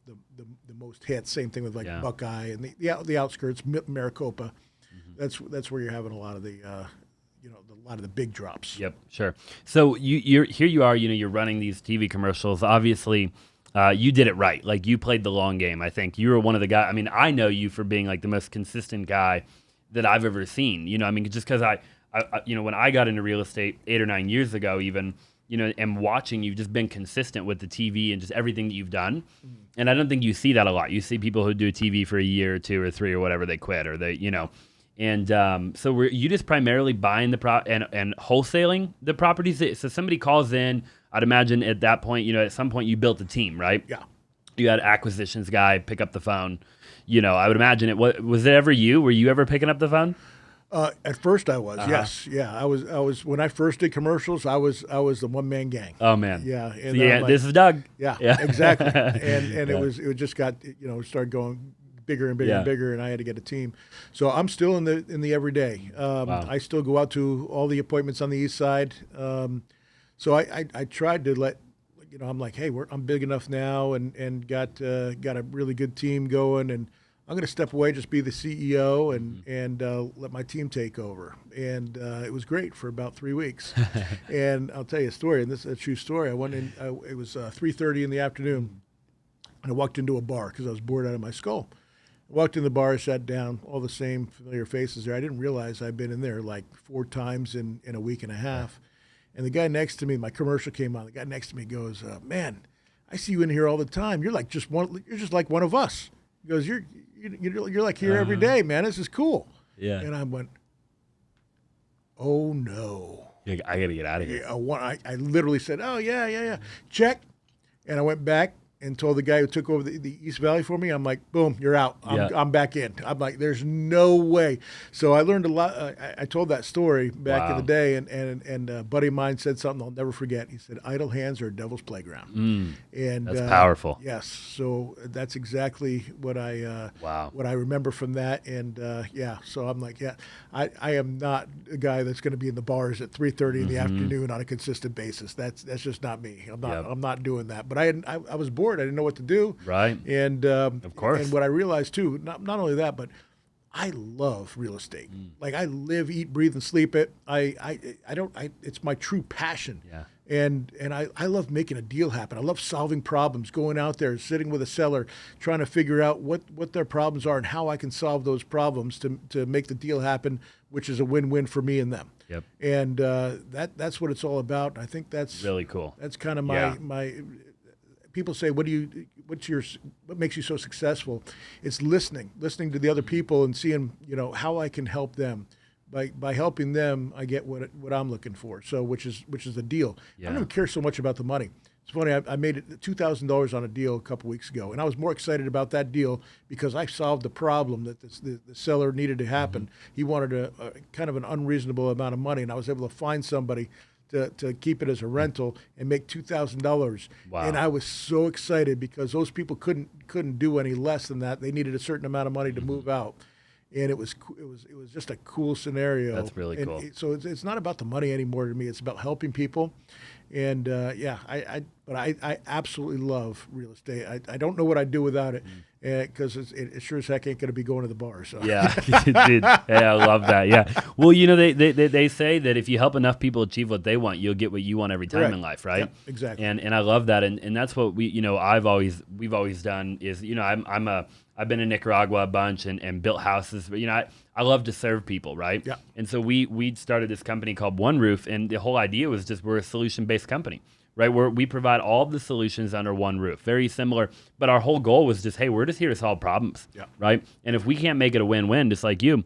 most hits. Same thing with Buckeye and the outskirts, Maricopa. That's where you're having a lot of the big drops. Yep, sure. So you are, you're running these TV commercials. Obviously, you did it right. Like, you played the long game. I think you were one of the guys. I mean, I know you for being like the most consistent guy that I've ever seen. Just because I when I got into real estate 8 or 9 years ago, even, and watching, you've just been consistent with the TV and just everything that you've done. And I don't think you see that a lot. You see people who do TV for a year or 2 or 3 or whatever, they quit, or they, And so were you just primarily buying and wholesaling the properties? So somebody calls in, I'd imagine at that point, at some point you built a team, right? Yeah. You had acquisitions guy pick up the phone. I would imagine was it ever you? Were you ever picking up the phone? At first I was, yes. Yeah. I was when I first did commercials, I was the one man gang. Oh man. Yeah. And this is Doug. Yeah. Exactly. And it just got, started going bigger and bigger and bigger, and I had to get a team. So I'm still in the everyday. Wow. I still go out to all the appointments on the east side. So I tried to let, I'm like, hey, I'm big enough now and got a really good team going, and I'm going to step away, just be the CEO and let my team take over. And it was great for about 3 weeks. And I'll tell you a story, and this is a true story. I went in, it was 3:30 in the afternoon, and I walked into a bar because I was bored out of my skull. I walked in the bar, sat down, all the same familiar faces there. I didn't realize I'd been in there like 4 times in a week and a half. And the guy next to me, my commercial came on. The guy next to me goes, "Man, I see you in here all the time. You're just like one of us." He goes, "You're like here every day, man. This is cool." Yeah. And I went, "Oh no, I got to get out of here." I literally said, "Oh yeah, check," and I went back and told the guy who took over the East Valley for me, I'm like, boom, you're out. I'm back in. I'm like, there's no way. So I learned a lot. I told that story back in the day, and a buddy of mine said something I'll never forget. He said, idle hands are a devil's playground. And that's powerful. Yes. So that's exactly what I remember from that. And so I'm like, I am not a guy that's going to be in the bars at 3:30 in the afternoon on a consistent basis. That's just not me. I'm not doing that. But I was bored. I didn't know what to do. Right. And of course. And what I realized too, not only that, but I love real estate. Like, I live, eat, breathe, and sleep it. It's my true passion. Yeah. And I love making a deal happen. I love solving problems, going out there, sitting with a seller, trying to figure out what their problems are and how I can solve those problems to make the deal happen, which is a win-win for me and them. Yep. And that's what it's all about. And I think that's really cool. That's kind of my people say, what makes you so successful? It's listening to the other people and seeing, how I can help them. By helping them, I get what I'm looking for. So which is the deal. Yeah. I don't even care so much about the money. It's funny. I made it $2,000 on a deal a couple weeks ago, and I was more excited about that deal because I solved the problem that the seller needed to happen. He wanted a kind of an unreasonable amount of money, and I was able to find somebody to keep it as a rental and make $2,000. Wow. And I was so excited because those people couldn't do any less than that. They needed a certain amount of money to move out. And it was just a cool scenario. That's really cool. So it's not about the money anymore to me. It's about helping people. And I But I absolutely love real estate. I don't know what I'd do without it, because it sure as heck ain't going to be going to the bar. So Yeah, dude. Yeah, I love that. Yeah. Well, they say that if you help enough people achieve what they want, you'll get what you want every time in life, right? Yep, exactly. And I love that, and that's what we've always done is I've been in Nicaragua a bunch and built houses, but I love to serve people, right? Yeah. And so we started this company called One Roof, and the whole idea was just we're a solution-based company. Right, where we provide all of the solutions under one roof, very similar. But our whole goal was just, hey, we're just here to solve problems, right? And if we can't make it a win-win, just like you,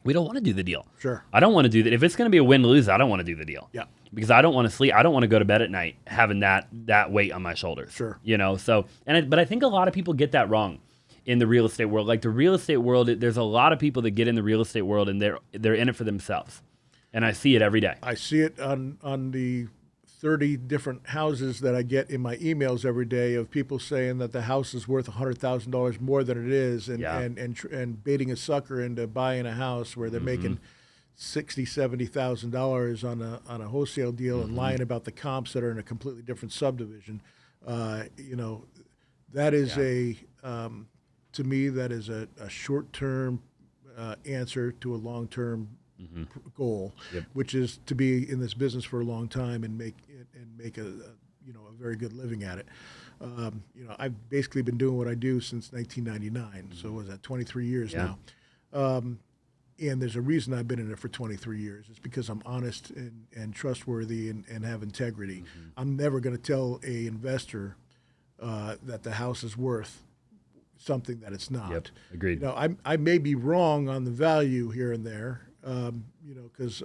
we don't want to do the deal. Sure. I don't want to do that. If it's going to be a win-lose, I don't want to do the deal. Yeah. Because I don't want to sleep. I don't want to go to bed at night having that weight on my shoulders. Sure. So but I think a lot of people get that wrong in the real estate world. Like the real estate world, there's a lot of people that get in the real estate world and they're in it for themselves, and I see it every day. I see it on the 30 different houses that I get in my emails every day of people saying that the house is worth $100,000 more than it is, and baiting a sucker into buying a house where they're making $60,000-$70,000 on a wholesale deal and lying about the comps that are in a completely different subdivision. That is to me, that is a short-term answer to a long-term goal, which is to be in this business for a long time and make a very good living at it. I've basically been doing what I do since 1999. So was that 23 years now? And there's a reason I've been in it for 23 years. It's because I'm honest and trustworthy and have integrity. I'm never going to tell a investor that the house is worth something that it's not. Yep, agreed. I may be wrong on the value here and there, because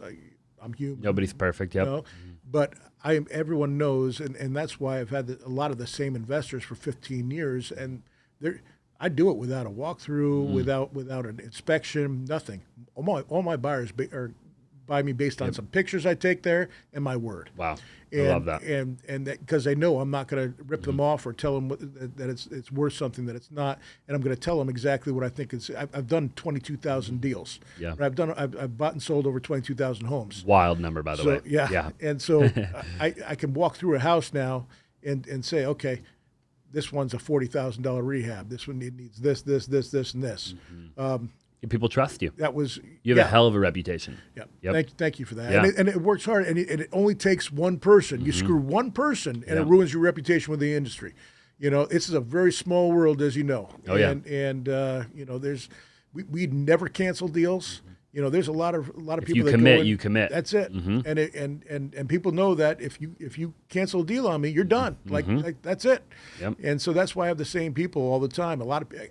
I'm human. Nobody's perfect. Yep. But everyone knows, and that's why I've had a lot of the same investors for 15 years, and I do it without a walkthrough, without an inspection, nothing. All my buyers buy me based on some pictures I take there and my word. Wow. I love that. And because they know I'm not going to rip them off or tell them that it's worth something that it's not, and I'm going to tell them exactly what I think it's. I've done 22,000 deals. Yeah. Right? I've bought and sold over 22,000 homes. Wild number, by the way. Yeah. And so I can walk through a house now and say, okay, this one's a $40,000 rehab. This one needs this, and this. People trust you. You have a hell of a reputation. Yeah. Yep. Thank you for that. Yeah. And it works hard, and it only takes one person. You screw one person, and it ruins your reputation with the industry. This is a very small world, as you know. Oh, yeah. And we never cancel deals. There's a lot of If people you that commit, go in, you commit. That's it. And people know that if you cancel a deal on me, you're done. Like that's it. Yep. And so that's why I have the same people all the time.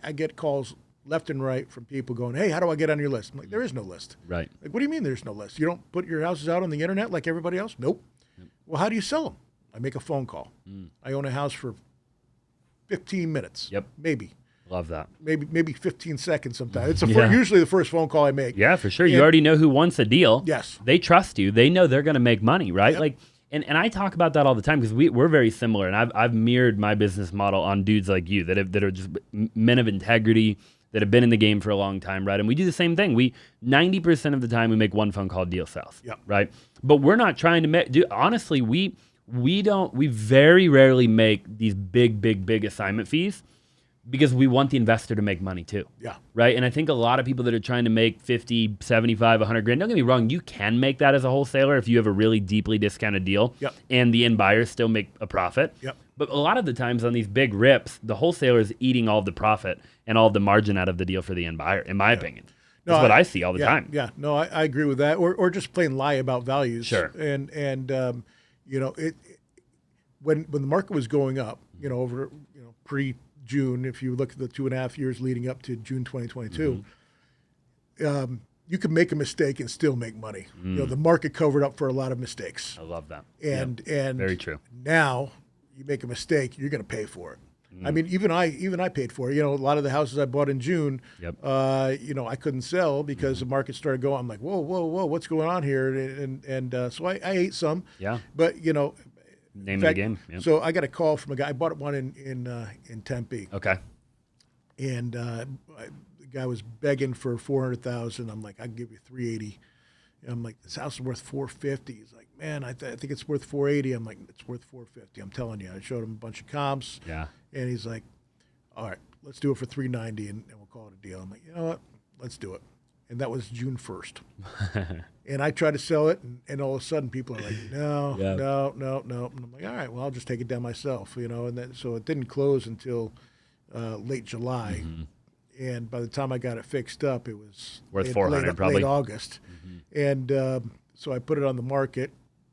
I get calls left and right from people going, hey, how do I get on your list? I'm like, there is no list. Right. Like, what do you mean there's no list? You don't put your houses out on the internet like everybody else? Nope. Well, how do you sell them? I make a phone call. I own a house for 15 minutes. Yep. Maybe. Love that. Maybe 15 seconds sometimes. It's usually the first phone call I make. Yeah, for sure. You already know who wants a deal. Yes. They trust you. They know they're going to make money, right? Yep. Like, and I talk about that all the time because we're very similar, and I've mirrored my business model on dudes like you that are just men of integrity, that have been in the game for a long time, right? And we do the same thing. 90% of the time we make one phone call deal sales, right? But we're not trying to make. Honestly, we very rarely make these big assignment fees because we want the investor to make money too. Yeah. Right. And I think a lot of people that are trying to make 50, 75, 100 grand, don't get me wrong, you can make that as a wholesaler if you have a really deeply discounted deal and the end buyers still make a profit. Yep. But a lot of the times on these big rips, the wholesaler is eating all the profit and all the margin out of the deal for the end buyer, in my opinion. That's what I see all the time. Yeah, no, I agree with that. Or just plain lie about values. Sure. And when the market was going up, over pre-June, if you look at the 2.5 years leading up to June 2022, you can make a mistake and still make money. The market covered up for a lot of mistakes. I love that. And very true. Now you make a mistake, you're going to pay for it. I mean, even I paid for it. A lot of the houses I bought in June, I couldn't sell because the market started going. I'm like, whoa, what's going on here? And so I ate some. Yeah. But name of the game. Yep. So I got a call from a guy. I bought one in Tempe. Okay. And the guy was begging for $400,000. I'm like, I can give you $380. And I'm like, this house is worth $450. He's like, man, I think it's worth $480. I'm like, it's worth $450. I'm telling you. I showed him a bunch of comps. Yeah. And he's like, all right, let's do it for $390 and we'll call it a deal. I'm like, you know what? Let's do it. And that was June 1st. And I tried to sell it, and all of a sudden people are like, no. And I'm like, all right, well, I'll just take it down myself, And then, so it didn't close until late July. And by the time I got it fixed up, it was worth $400 probably. Late August. And so I put it on the market,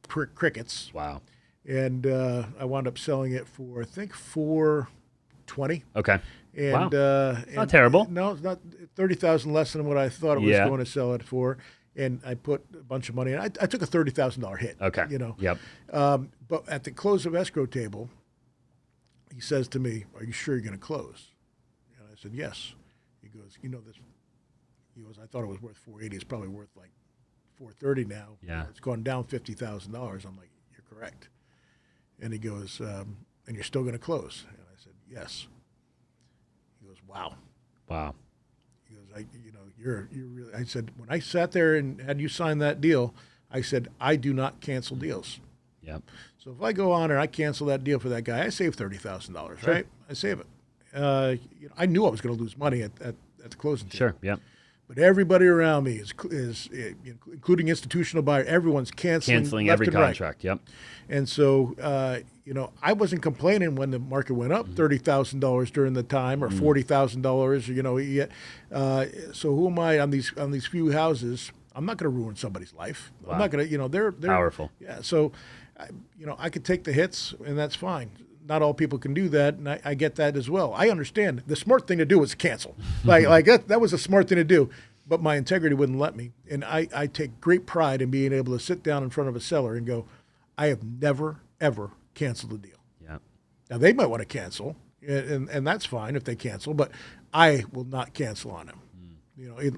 crickets. Wow. And I wound up selling it for, I think, $420. Okay. And, wow. Not terrible. No, it's not. 30,000 less than what I thought it was going to sell it for. And I put a bunch of money in. I took a $30,000 hit. Okay. Yep. But at the close of escrow table, he says to me, "Are you sure you're going to close?" And I said, "Yes." He goes, "You know this." He goes, "I thought it was worth $480. It's probably worth like $430 now. Yeah. It's gone down $50,000." I'm like, "You're correct." And he goes, "And you're still going to close?" And I said, "Yes." He goes, "Wow." Wow. He goes, you're really. I said, when I sat there and had you sign that deal, I said, I do not cancel deals. Yep. So if I go on and I cancel that deal for that guy, I save $30,000, Sure. right? I save it. I knew I was going to lose money at the closing table. Sure. Yep. But everybody around me is including institutional buyer. Everyone's canceling left every and right. contract. Yep. And so, I wasn't complaining when the market went up $30,000 during the time, or $40,000. So who am I on these few houses? I'm not going to ruin somebody's life. Wow. I'm not going to. They're Powerful. Yeah. So, I could take the hits, and that's fine. Not all people can do that, and I get that as well. I understand. The smart thing to do was cancel. like that was a smart thing to do, but my integrity wouldn't let me. And I take great pride in being able to sit down in front of a seller and go, I have never, ever canceled a deal. Yeah. Now, they might want to cancel, and that's fine if they cancel, but I will not cancel on them.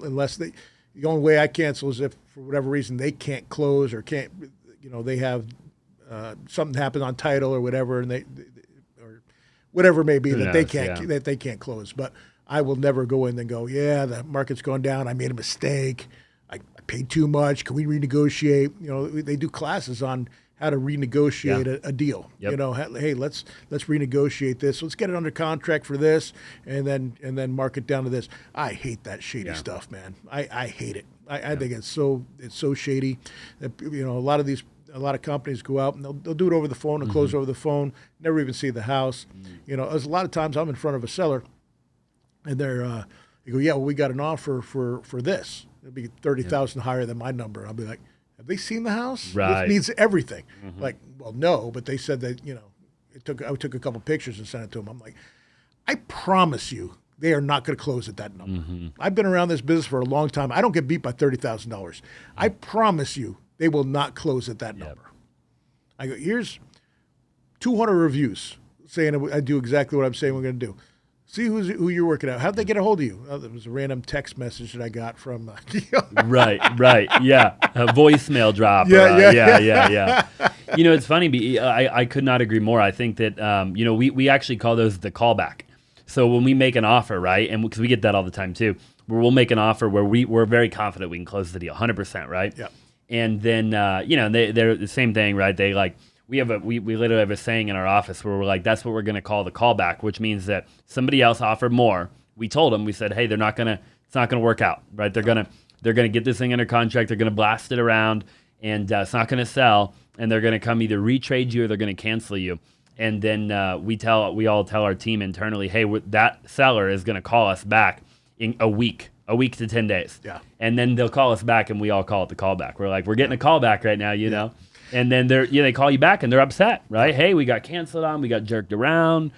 Unless the only way I cancel is if, for whatever reason, they can't close or can't, they have something happen on title or whatever, and they or whatever it may be that they can't close. But I will never go in and go, yeah, the market's gone down. I made a mistake. I paid too much. Can we renegotiate? They do classes on how to renegotiate a deal. Yep. Hey, let's renegotiate this. Let's get it under contract for this, and then mark it down to this. I hate that shady stuff, man. I hate it. I think it's so shady that a lot of companies go out and they'll do it over the phone and close over the phone, never even see the house. There's a lot of times I'm in front of a seller, and they go, yeah, well, we got an offer for this. It'll be $30,000 higher than my number. I'll be like, have they seen the house? Right. This needs everything. Like, well, no, but they said that, I took a couple pictures and sent it to them. I'm like, I promise you, they are not going to close at that number. I've been around this business for a long time. I don't get beat by $30,000. I promise you, they will not close at that number. I go, here's 200 reviews saying I do exactly what I'm saying we're going to do. See who you're working out. How'd they get a hold of you? Oh, it was a random text message that I got from. Right. Yeah. A voicemail drop. Yeah. It's funny. I could not agree more. I think that, we actually call those the callback. So when we make an offer, right, and because we get that all the time too, where we'll make an offer where we're very confident we can close the deal, 100%, right? Yeah. And then, they're the same thing, right? They we literally have a saying in our office where we're like, that's what we're going to call the callback, which means that somebody else offered more. We told them, we said, hey, it's not going to work out, right? They're going to get this thing under contract. They're going to blast it around, and it's not going to sell. And they're going to come either retrade you or they're going to cancel you. And then we all tell our team internally, hey, that seller is going to call us back in a week to 10 days. Yeah. And then they'll call us back, and we all call it the callback. We're like, we're getting a callback right now, know? And then they call you back, and they're upset, right? Hey, we got canceled on. We got jerked around.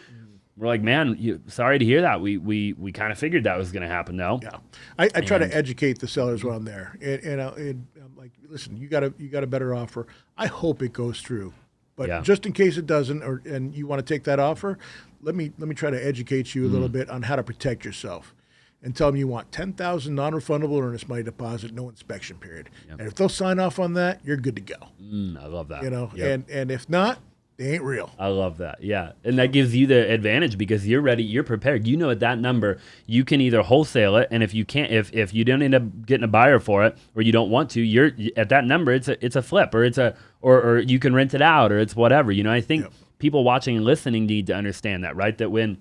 We're like, man, sorry to hear that. We kind of figured that was going to happen, though. Yeah. I try to educate the sellers when I'm there. And I'm like, listen, you got a better offer. I hope it goes through. But just in case it doesn't, and you want to take that offer, let me try to educate you a little bit on how to protect yourself. And tell them you want $10,000 non-refundable earnest money deposit, no inspection period. Yep. And if they'll sign off on that, you're good to go. I love that. And if not, They ain't real. I love that. Yeah. And that gives you the advantage because you're ready, you're prepared. You know, at that number, you can either wholesale it, and if you can't, if you don't end up getting a buyer for it, or you don't want to, you're at that number, it's a flip, or or you can rent it out, or it's whatever. You know, I think people watching and listening need to understand that, right? That when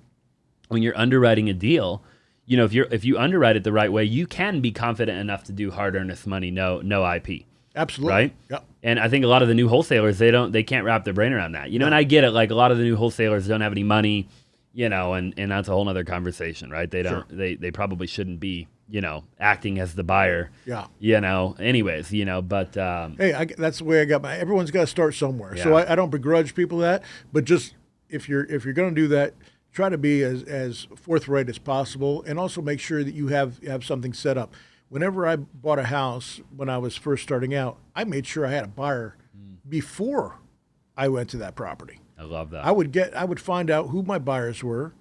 you're underwriting a deal, you know, if you underwrite it the right way, you can be confident enough to do hard earnest money, no IP. Absolutely. Right? Yep. And I think a lot of the new wholesalers, they can't wrap their brain around that. You know, and I get it. Like a lot of the new wholesalers don't have any money, you know, and that's a whole nother conversation, right? They don't, they probably shouldn't be, you know, acting as the buyer. Yeah. You know, anyways, you know, but. Hey, that's the way I got everyone's got to start somewhere. Yeah. So I don't begrudge people that, but just if you're going to do that, try to be as forthright as possible, and also make sure that you have something set up. Whenever I bought a house when I was first starting out, I made sure I had a buyer before I went to that property. I love that. I would find out who my buyers were,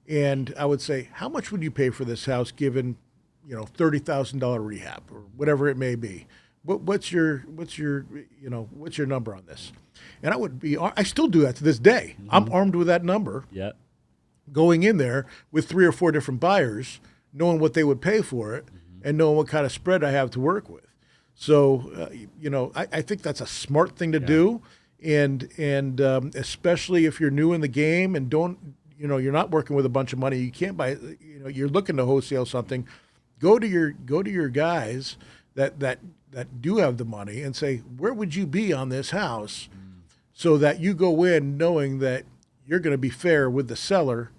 and I would say, how much would you pay for this house given, you know, $30,000 rehab or whatever it may be? What's your number on this? And I still do that to this day. Mm-hmm. I'm armed with that number. Yeah. Going in there with 3 or 4 different buyers, knowing what they would pay for it, and knowing what kind of spread I have to work with. So, you know, I think that's a smart thing to do, and especially if you're new in the game and you're not working with a bunch of money, you can't buy, you know, you're looking to wholesale something, go to your guys that do have the money and say, where would you be on this house, so that you go in knowing that you're going to be fair with the seller,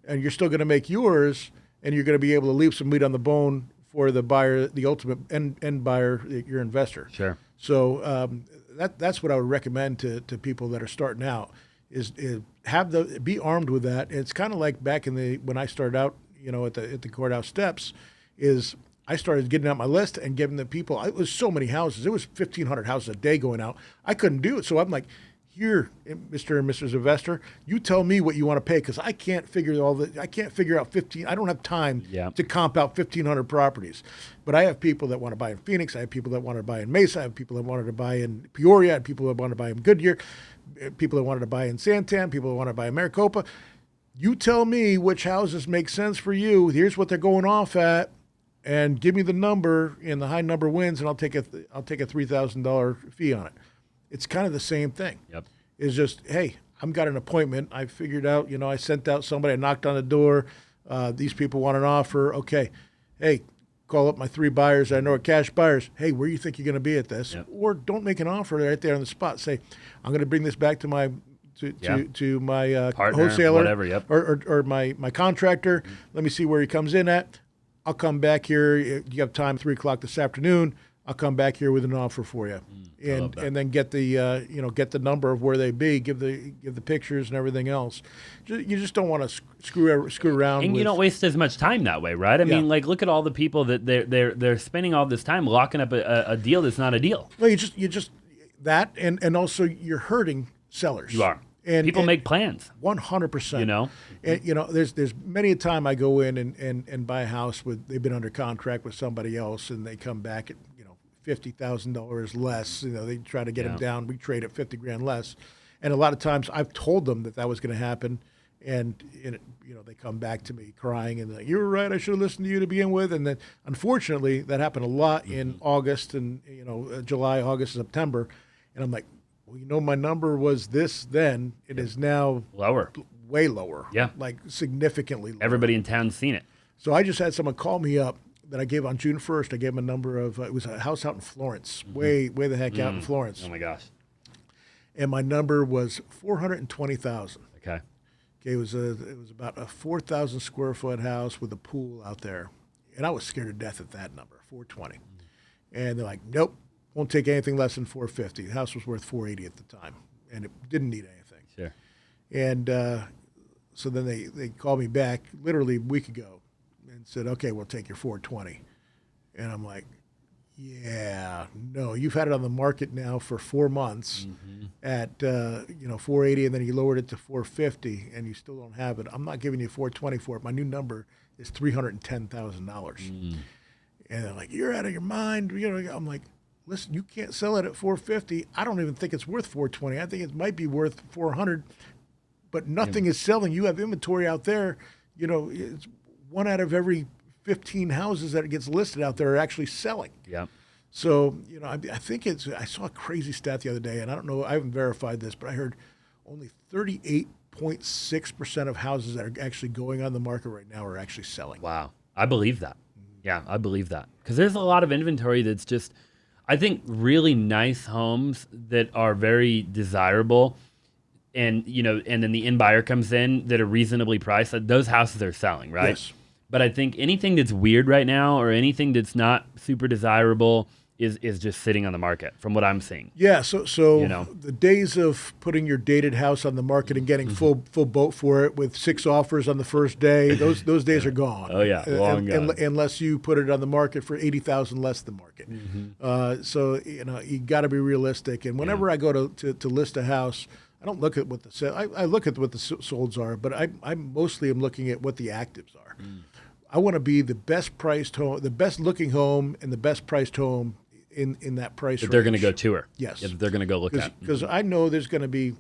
and you're still going to make yours, and you're going to be able to leave some meat on the bone for the buyer, the ultimate end buyer, your investor. Sure. So that's what I would recommend to people that are starting out is be armed with that. It's kind of like back when I started out, you know, at the courthouse steps, is I started getting out my list and giving the people. It was so many houses. It was 1,500 houses a day going out. I couldn't do it, so I'm like, here, Mr. and Mrs. Investor, you tell me what you want to pay, because I can't figure out 15. I don't have time to comp out 1,500 properties. But I have people that want to buy in Phoenix. I have people that want to buy in Mesa. I have people that wanted to buy in Peoria. I have people that want to buy in Goodyear. People that wanted to buy in Santan. People that want to buy in Maricopa. You tell me which houses make sense for you. Here's what they're going off at, and give me the number, and the high number wins, and I'll take a $3,000 fee on it. It's kind of the same thing. Yep. It's just, hey, I've got an appointment. I figured out, you know, I sent out somebody, I knocked on the door. These people want an offer. Okay. Hey, call up my 3 buyers I know are cash buyers. Hey, where do you think you're going to be at this? Yep. Or don't make an offer right there on the spot. Say, I'm going to bring this back to my my partner, wholesaler, whatever, yep. or my contractor. Mm-hmm. Let me see where he comes in at. I'll come back here. You have time 3 o'clock this afternoon. I'll come back here with an offer for you, and then get the get the number of where they be, give the pictures and everything else. You just don't want to screw around. And you don't waste as much time that way, right? I mean, like, look at all the people that they're spending all this time locking up a deal that's not a deal. Well, you just that, and also you're hurting sellers. You are. And people make plans. 100%. You know, and there's many a time I go in and buy a house they've been under contract with somebody else, and they come back at $50,000 less. You know, they try to get them down. We trade at $50,000 less, and a lot of times I've told them that was going to happen, and they come back to me crying and like, you were right. I should have listened to you to begin with. And then unfortunately that happened a lot in August and July, August, September, and I'm like, well, my number was this then. It is now lower, way lower. Yeah, like significantly lower. Everybody in town's seen it. So I just had someone call me up that I gave on June 1st. I gave him a number of, it was a house out in Florence, way the heck out in Florence. Oh my gosh. And my number was $420,000. Okay. It was about a 4,000 square foot house with a pool out there. And I was scared to death at that number, 420. And they're like, nope, won't take anything less than 450. The house was worth 480 at the time, and it didn't need anything. Sure. And so then they called me back literally a week ago and said, okay, we'll take your 420. And I'm like, yeah, no, you've had it on the market now for 4 months at 480, and then you lowered it to 450, and you still don't have it. I'm not giving you 420 for it. My new number is $310,000. And they're like, you're out of your mind. I'm like, listen, you can't sell it at 450. I don't even think it's worth 420. I think it might be worth 400, but nothing is selling. You have inventory out there. You know, it's one out of every 15 houses that gets listed out there are actually selling. Yeah. So, you know, I think I saw a crazy stat the other day, and I don't know, I haven't verified this, but I heard only 38.6% of houses that are actually going on the market right now are actually selling. Wow. I believe that. Yeah, I believe that. Because there's a lot of inventory that's just, I think, really nice homes that are very desirable. And, you know, and then the end buyer comes in that are reasonably priced. Those houses are selling, right? Yes. But I think anything that's weird right now or anything that's not super desirable is just sitting on the market from what I'm seeing. Yeah, so You know? the days of putting your dated house on the market and getting full boat for it with 6 offers on the first day, those days are gone. Oh, yeah, long gone. Unless you put it on the market for $80,000 less than market. So, you know, you got to be realistic. And whenever I go to list a house, I don't look at what the sale. I look at what the solds are, but I mostly am looking at what the actives are. I want to be the best priced home, the best looking home, and the best priced home in that price range. They're going to go tour. Yes. Yeah, they're going to go look at. Because I know there's going to be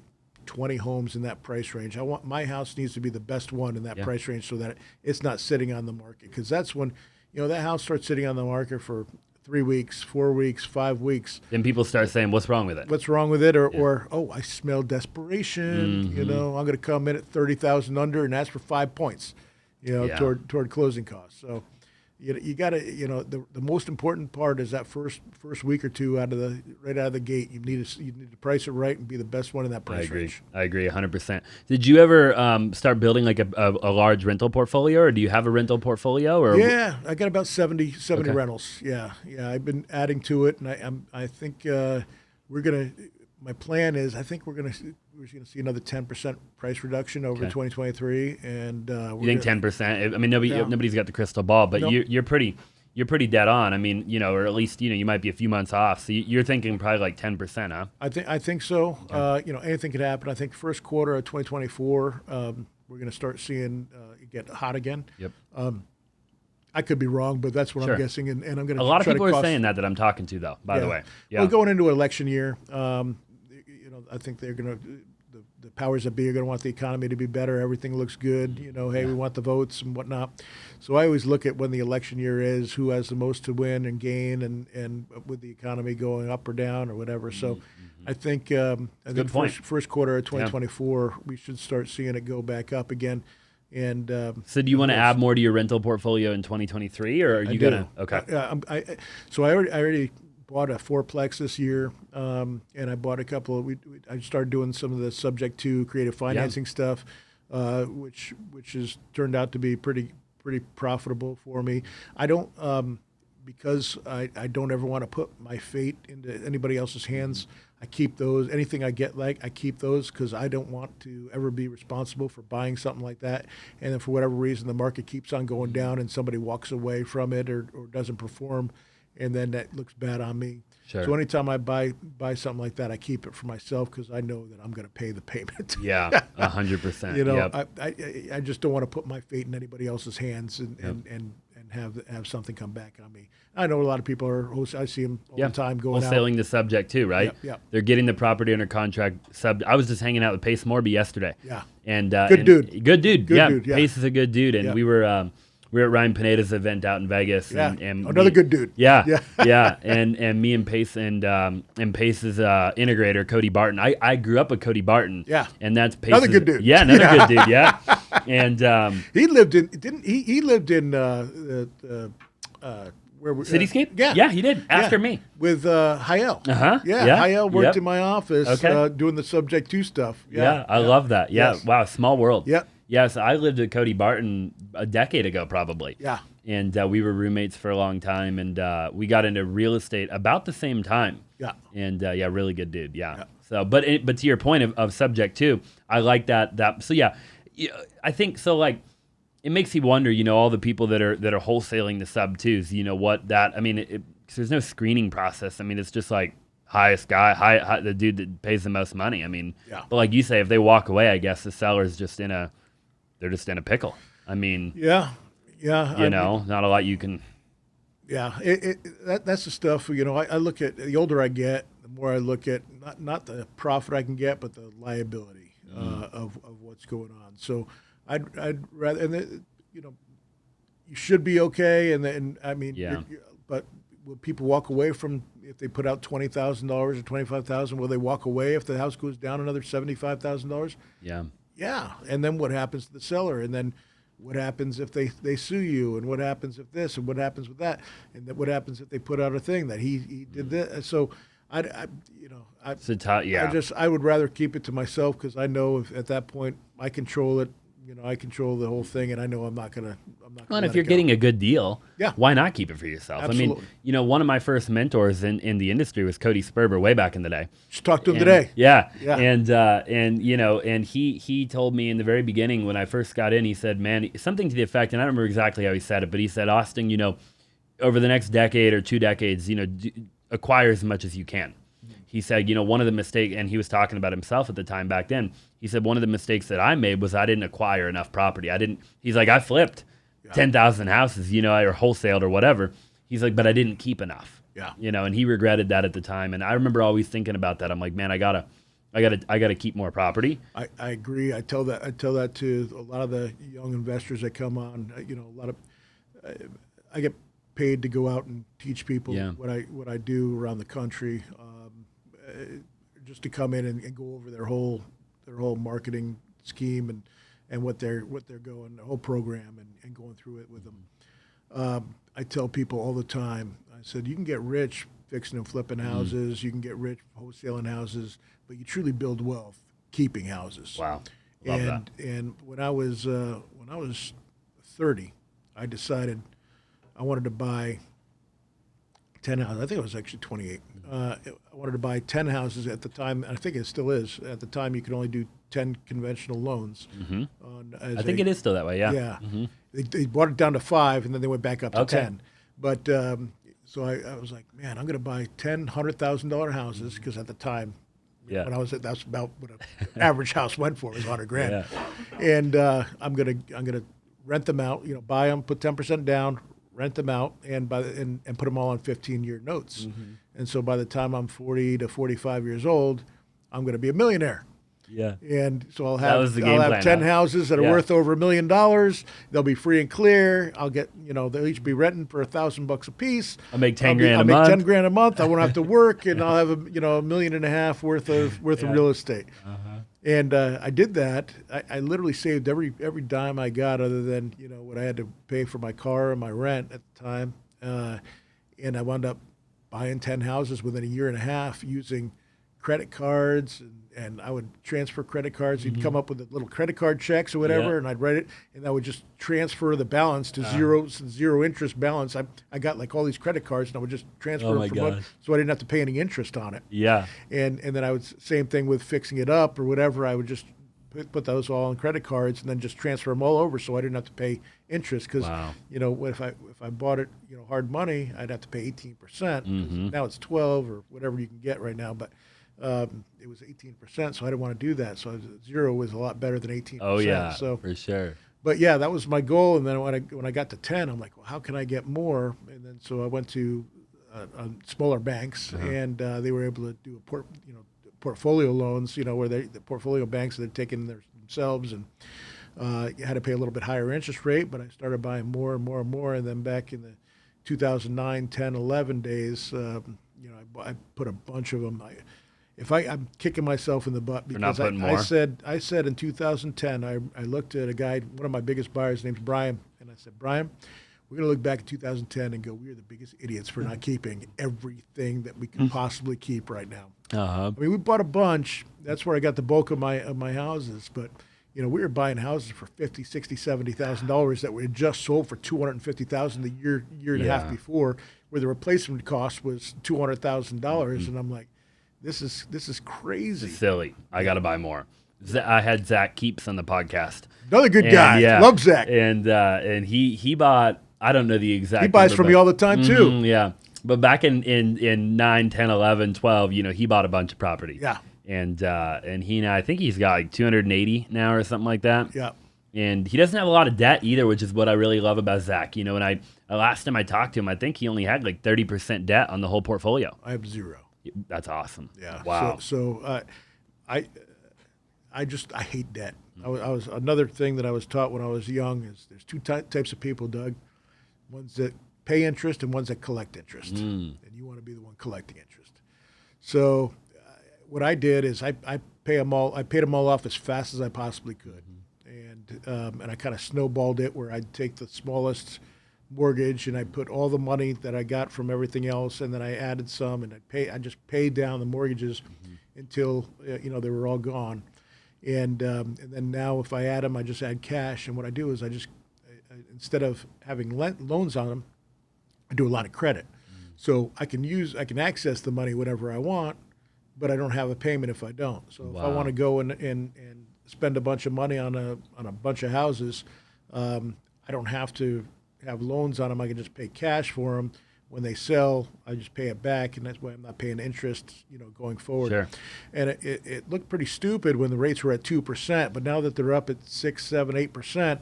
20 homes in that price range. My house needs to be the best one in that price range so that it's not sitting on the market. Because that's when, you know, that house starts sitting on the market for 3 weeks, 4 weeks, 5 weeks. Then people start saying, "What's wrong with it? What's wrong with it?" Or oh, I smell desperation. You know, I'm going to come in at 30,000 under and ask for 5 points. You know, toward closing costs. So you got to, you know, the most important part is that first week or two right out of the gate. You need to price it right and be the best one in that price range. I agree 100%. Did you ever start building like a large rental portfolio, or do you have a rental portfolio? Or yeah, I got about 70 rentals. Yeah, I've been adding to it, and I think my plan is I think we're gonna see another 10% price reduction over 2023, and you think 10%? I mean, nobody's got the crystal ball, but you're pretty dead on. I mean, you know, or at least, you know, you might be a few months off. So you're thinking probably like 10%, huh? I think so. You know, anything could happen. I think first quarter of 2024, we're going to start seeing it get hot again. Yep. I could be wrong, but that's what I'm guessing, and I'm going to. A lot of people are saying that I'm talking to, though. By the way, Well, going into an election year, you know, I think they're going to. The powers that be are going to want the economy to be better. Everything looks good. You know, hey, we want the votes and whatnot. So I always look at when the election year is, who has the most to win and gain, and with the economy going up or down or whatever. So I think first quarter of 2024, we should start seeing it go back up again. And so do you want to add more to your rental portfolio in 2023, or are you going to? Okay. So I already bought a fourplex this year, and I bought a couple. I started doing some of the subject to creative financing stuff, which has turned out to be pretty profitable for me. I don't because I don't ever want to put my fate into anybody else's hands. I keep those. Anything I get, I keep those because I don't want to ever be responsible for buying something like that. And then for whatever reason, the market keeps on going down and somebody walks away from it or doesn't perform, and then that looks bad on me. Sure. So anytime I buy something like that, I keep it for myself because I know that I'm going to pay the payment. Yeah, 100%. You know, yep. I just don't want to put my fate in anybody else's hands and have something come back on me. I know a lot of people I see them all the time going out. Wholesaling the subject too, right? Yeah. They're getting the property under contract. I was just hanging out with Pace Morby yesterday. Yeah. And Good dude. Good dude. Good Yeah. dude, yeah. Pace is a good dude, and we were at Ryan Pineda's event out in Vegas. Yeah. And Another good dude. Yeah. Yeah. And me and Pace and Pace's integrator, Cody Barton. I grew up with Cody Barton. Yeah. And that's Pace's. Another good dude. Yeah, another good dude. Yeah. And he lived in Cityscape? Yeah. Yeah, he did. After me. With Hayel. Uh-huh. Yeah. Hayel worked in my office doing the subject to stuff. Yeah, I love that. Yeah. Yes. Wow, small world. Yeah. Yeah, so I lived with Cody Barton a decade ago, probably. Yeah. And we were roommates for a long time, and we got into real estate about the same time. Yeah. And really good dude. Yeah. So, but to your point of subject too, I like that. So yeah, I think so. Like, it makes you wonder, you know, all the people that are wholesaling the sub twos. You know what that? I mean, 'cause there's no screening process. I mean, it's just like highest guy, the dude that pays the most money. I mean, but like you say, if they walk away, I guess the seller's they're just in a pickle. I mean, yeah. You know, not a lot you can. Yeah, that's the stuff. I look at the older I get, the more I look at not the profit I can get, but the liability of what's going on. So I'd rather, you should be okay, and then I mean, Yeah. but will people walk away from if they put out $20,000 or $25,000? Will they walk away if the house goes down another $75,000? Yeah. Yeah, and then what happens to the seller? And then what happens if they sue you? And what happens if this? And what happens with that? And then what happens if they put out a thing that he did this? So I would rather keep it to myself because I know if at that point I control it. I control the whole thing, and I know I'm not gonna. Well, and if you're getting a good deal, yeah, why not keep it for yourself? Absolutely. I mean, one of my first mentors in the industry was Cody Sperber way back in the day. Just talked to him today. Yeah. Yeah. And he told me in the very beginning when I first got in, he said, man, something to the effect, and I don't remember exactly how he said it, but he said, Austin, over the next decade or 2 decades, acquire as much as you can. He said, one of the mistakes, and he was talking about himself at the time back then. He said, one of the mistakes that I made was I didn't acquire enough property. He's like, I flipped 10,000 houses, or wholesaled or whatever. He's like, but I didn't keep enough. Yeah. And he regretted that at the time. And I remember always thinking about that. I'm like, man, I gotta keep more property. I agree. I tell that to a lot of the young investors that come on. I get paid to go out and teach people what I do around the country, just to come in and go over their whole marketing scheme and what they're going, the whole program and going through it with them. I tell people all the time, I said, you can get rich fixing and flipping houses, you can get rich wholesaling houses, but you truly build wealth keeping houses. Wow. Love that. And when I was 30, I decided I wanted to buy 10 houses. I think I was actually 28. I wanted to buy 10 houses at the time. I think it still is. At the time, you could only do 10 conventional loans. I think it is still that way, yeah. Yeah. They brought it down to 5, and then they went back up to 10. But so I was like, man, I'm going to buy 10 $100,000 houses because at the time, when I was that's about what an average house went for, was $100,000. Yeah. And I'm gonna rent them out. Buy them, put 10% down, rent them out, and put them all on 15-year notes. And so by the time I'm 40 to 45 years old, I'm going to be a millionaire. Yeah. And so I'll have 10 plan, houses that are worth over $1 million. They'll be free and clear. I'll get, they'll each be renting for $1,000 a piece. I'll make 10 grand a month. I'll make 10 grand a month. I won't have to work, and I'll have $1.5 million worth of real estate. And I did that. I literally saved every dime I got, other than what I had to pay for my car and my rent at the time. And I wound up buying 10 houses within a year and a half using credit cards, and I would transfer credit cards. He'd come up with the little credit card checks or whatever, and I'd write it, and I would just transfer the balance to zero interest balance. I got like all these credit cards, and I would just transfer them so I didn't have to pay any interest on it. Yeah. And then I would, same thing with fixing it up or whatever, I would just put those all on credit cards and then just transfer them all over so I didn't have to pay interest. Because if I bought it hard money, I'd have to pay 18%. Now it's 12 or whatever you can get right now, but it was 18%, so I didn't want to do that. So 0 was a lot better than 18%. Oh yeah, so for sure. But yeah, that was my goal. And then when I got to 10, I'm like, well, how can I get more? And then so I went to smaller banks, and they were able to do portfolio loans. Where the portfolio banks that had taken themselves, and you had to pay a little bit higher interest rate. But I started buying more and more and more. And then back in the 2009, 10, 11 days, I put a bunch of them. I'm kicking myself in the butt because I said in 2010, I looked at a guy, one of my biggest buyers, named Brian, and I said, Brian, we're going to look back at 2010 and go, we are the biggest idiots for not keeping everything that we can possibly keep right now. I mean, we bought a bunch. That's where I got the bulk of my houses, but we were buying houses for $50,000, $60,000, $70,000 that were just sold for $250,000 the year and a half before, where the replacement cost was $200,000, and I'm like, this is crazy. It's silly. I got to buy more. I had Zach Keeps on the podcast. Another good guy. Love Zach. And he bought, I don't know the exact He buys from me all the time too. Yeah. But back in 9, 10, 11, 12, he bought a bunch of property. Yeah. And he now, I think he's got like 280 now or something like that. Yeah. And he doesn't have a lot of debt either, which is what I really love about Zach. You know, and last time I talked to him, I think he only had like 30% debt on the whole portfolio. I have 0. That's awesome. Yeah. Wow. So I hate debt. I was another thing that I was taught when I was young is there's two types of people, Doug. Ones that pay interest and ones that collect interest, and you want to be the one collecting interest. So what I did is I paid them all off as fast as I possibly could, and I kind of snowballed it where I'd take the smallest mortgage and I put all the money that I got from everything else, and then I added some, and I just paid down the mortgages until they were all gone, and then now if I add them, I just add cash, and what I do is I instead of having loans on them, I do a line of credit, so I can access the money whenever I want, but I don't have a payment if I don't. So if I want to go and spend a bunch of money on a bunch of houses, I don't have to have loans on them. I can just pay cash for them. When they sell, I just pay it back, and that's why I'm not paying interest, going forward. Sure. And it looked pretty stupid when the rates were at 2%, but now that they're up at 6, 7, 8%,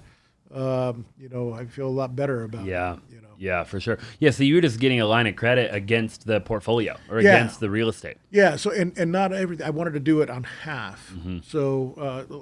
I feel a lot better about it. Yeah, for sure. Yeah, so you were just getting a line of credit against the portfolio or against the real estate. Yeah, so and not everything. I wanted to do it on half, so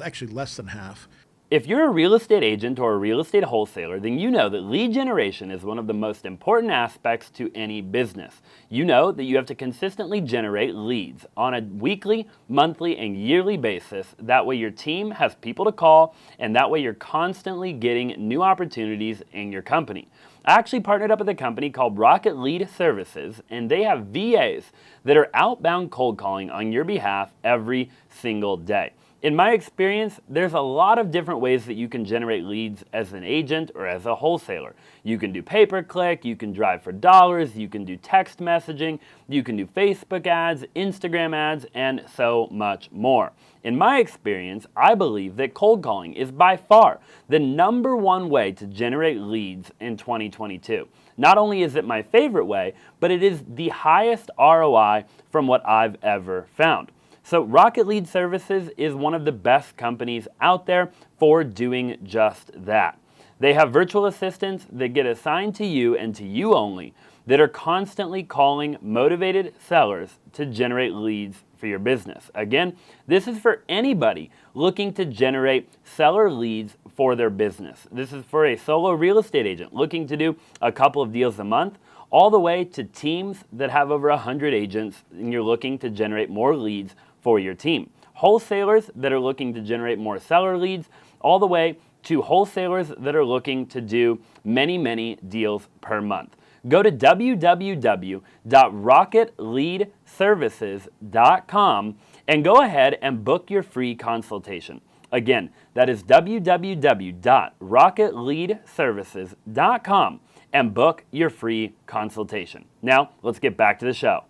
actually less than half. If you're a real estate agent or a real estate wholesaler, then you know that lead generation is one of the most important aspects to any business. You know that you have to consistently generate leads on a weekly, monthly, and yearly basis. That way your team has people to call, and that way you're constantly getting new opportunities in your company. I actually partnered up with a company called Rocket Lead Services, and they have VAs that are outbound cold calling on your behalf every single day. In my experience, there's a lot of different ways that you can generate leads as an agent or as a wholesaler. You can do pay-per-click, you can drive for dollars, you can do text messaging, you can do Facebook ads, Instagram ads, and so much more. In my experience, I believe that cold calling is by far the #1 way to generate leads in 2022. Not only is it my favorite way, but it is the highest ROI from what I've ever found. So Rocket Lead Services is one of the best companies out there for doing just that. They have virtual assistants that get assigned to you and to you only that are constantly calling motivated sellers to generate leads for your business. Again, this is for anybody looking to generate seller leads for their business. This is for a solo real estate agent looking to do a couple of deals a month, all the way to teams that have over 100 agents and you're looking to generate more leads for your team. Wholesalers that are looking to generate more seller leads, all the way to wholesalers that are looking to do many, many deals per month. Go to www.rocketleadservices.com and go ahead and book your free consultation. Again, that is www.rocketleadservices.com and book your free consultation. Now, let's get back to the show.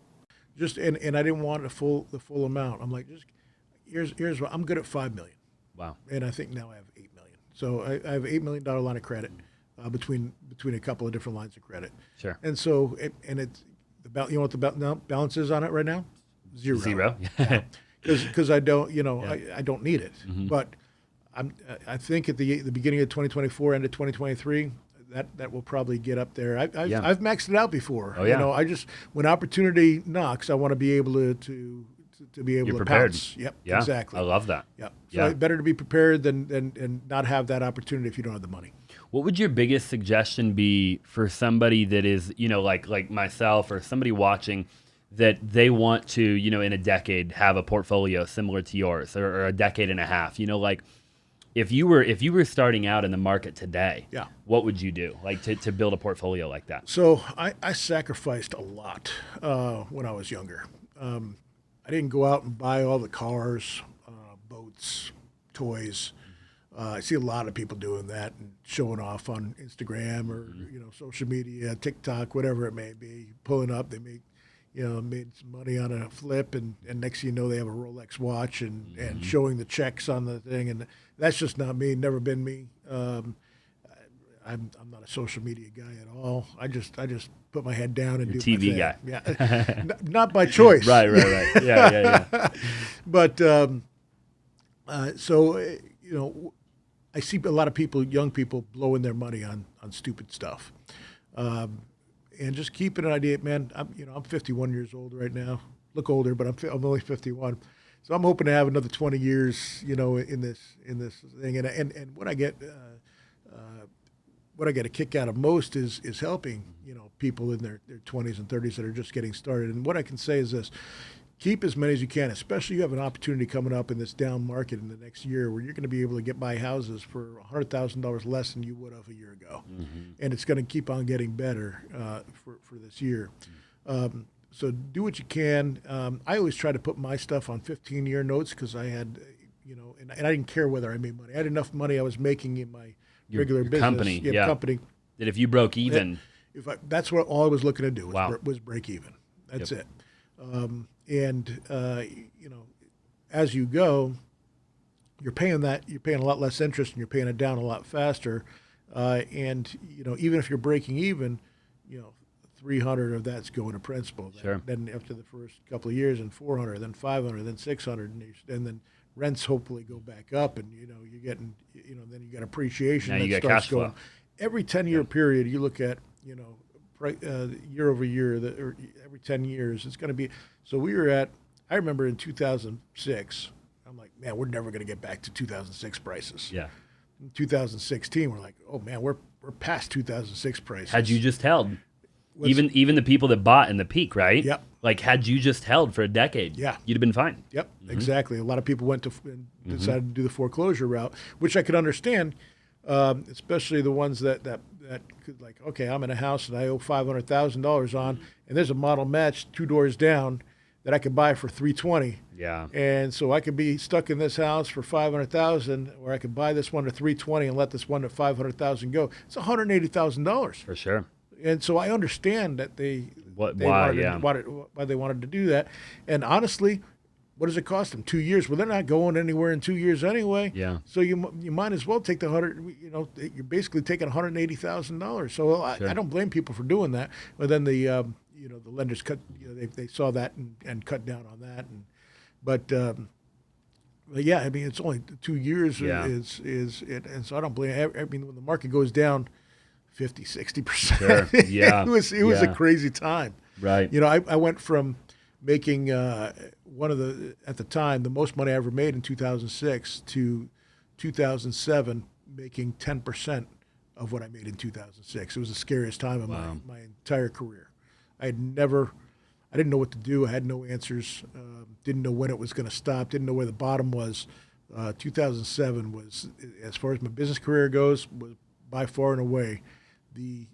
And I didn't want the full amount. I'm like, here's what I'm good at $5 million. Wow. And I think now I have $8 million. So I have $8 million line of credit between a couple of different lines of credit. Sure. And so it's you know what the balance is on it right now? Zero. Because I don't I don't need it. But I think at the beginning of 2024, end of 2023. That will probably get up there. I've maxed it out before. Oh, yeah. I just when opportunity knocks, I want to be able to be able You're to prepared. pounce. Yep, Yeah, exactly. I love that. Yep. So better to be prepared than not have that opportunity if you don't have the money. What would your biggest suggestion be for somebody that is, like myself or somebody watching that they want to, in a decade have a portfolio similar to yours or a decade and a half, if you were starting out in the market today, what would you do to build a portfolio like that? So I sacrificed a lot when I was younger. I didn't go out and buy all the cars, boats, toys. I see a lot of people doing that and showing off on Instagram or social media, TikTok, whatever it may be, pulling up. They made some money on a flip, and next thing you know, they have a Rolex watch and showing the checks on the thing, and that's just not me. Never been me. I'm not a social media guy at all. I just put my head down and do TV my thing. guy. Yeah, not by choice. Right. Yeah. But so I see a lot of people, young people, blowing their money on stupid stuff, and just keeping an idea, man. I'm 51 years old right now. Look older, but I'm only 51. So I'm hoping to have another 20 years, in this thing. And what I get a kick out of most is helping, people in their 20s and 30s that are just getting started. And what I can say is this: keep as many as you can, especially you have an opportunity coming up in this down market in the next year where you're going to be able to buy houses for $100,000 less than you would have a year ago. And it's going to keep on getting better for this year. So do what you can. I always try to put my stuff on 15-year notes because I had, and I didn't care whether I made money. I had enough money I was making in my regular business. Company, company. That if you broke even. That's what all I was looking to do was, Wow. was break even. That's it. As you go, you're paying a lot less interest and you're paying it down a lot faster. Even if you're breaking even, 300 of that's going to principal. Sure. Then after the first couple of years, and 400, then 500, then 600, and then rents hopefully go back up, and you're getting, then you got appreciation. Now that you got starts cash flow. going. Every 10-year period, you look at, year over year, or every 10 years, it's going to be. So I remember in 2006, I'm like, man, we're never going to get back to 2006 prices. Yeah. In 2016, we're like, oh man, we're past 2006 prices. Had you just held, even the people that bought in the peak, right? Yep. Like had you just held for a decade, Yeah. you'd have been fine. Yep, exactly. A lot of people went to and decided to do the foreclosure route, which I could understand, especially the ones that could, like, okay, I'm in a house and I owe $500,000 on, and there's a model match 2 doors down that I could buy for $320. Yeah. And so I could be stuck in this house for $500,000, or I could buy this one at $320 and let this one at $500,000 go. It's $180,000. For sure. And so I understand that why they wanted to do that. And honestly, what does it cost them? 2 years? Well, they're not going anywhere in 2 years anyway. Yeah. So you might as well take the you're basically taking $180,000. So I don't blame people for doing that. But then the lenders cut. They saw that and cut down on that. But yeah, I mean, it's only 2 years. Yeah. Is it? And so I don't blame. I mean, when the market goes down 50, 60%. Sure. Yeah. it was a crazy time. Right. I went from making at the time, the most money I ever made in 2006 to 2007 making 10% of what I made in 2006. It was the scariest time of my entire career. I didn't know what to do. I had no answers. Didn't know when it was going to stop. Didn't know where the bottom was. 2007 was, as far as my business career goes, was by far and away the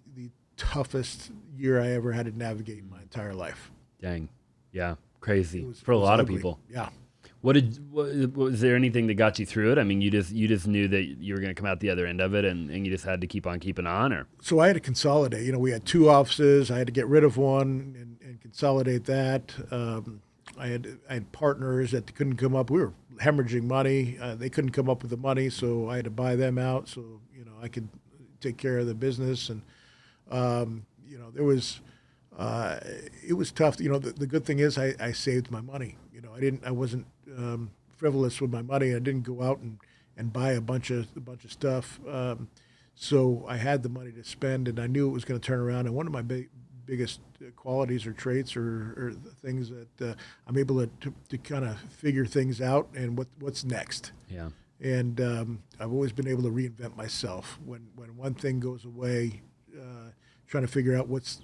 toughest year I ever had to navigate in my entire life. Dang. Yeah. Crazy for a lot of people. Yeah. Was there anything that got you through it? I mean, you just knew that you were going to come out the other end of it, and you just had to keep on keeping on, or? So I had to consolidate. We had 2 offices. I had to get rid of one and consolidate that. I had partners that couldn't come up. We were hemorrhaging money. They couldn't come up with the money, so I had to buy them out so I could take care of the business. And there was it was tough. The good thing is I saved my money. I wasn't frivolous with my money. I didn't go out and buy a bunch of stuff. So I had the money to spend, and I knew it was going to turn around. And one of my biggest qualities or traits or things that I'm able to kind of figure things out and what's next. Yeah. And I've always been able to reinvent myself. When one thing goes away, trying to figure out what's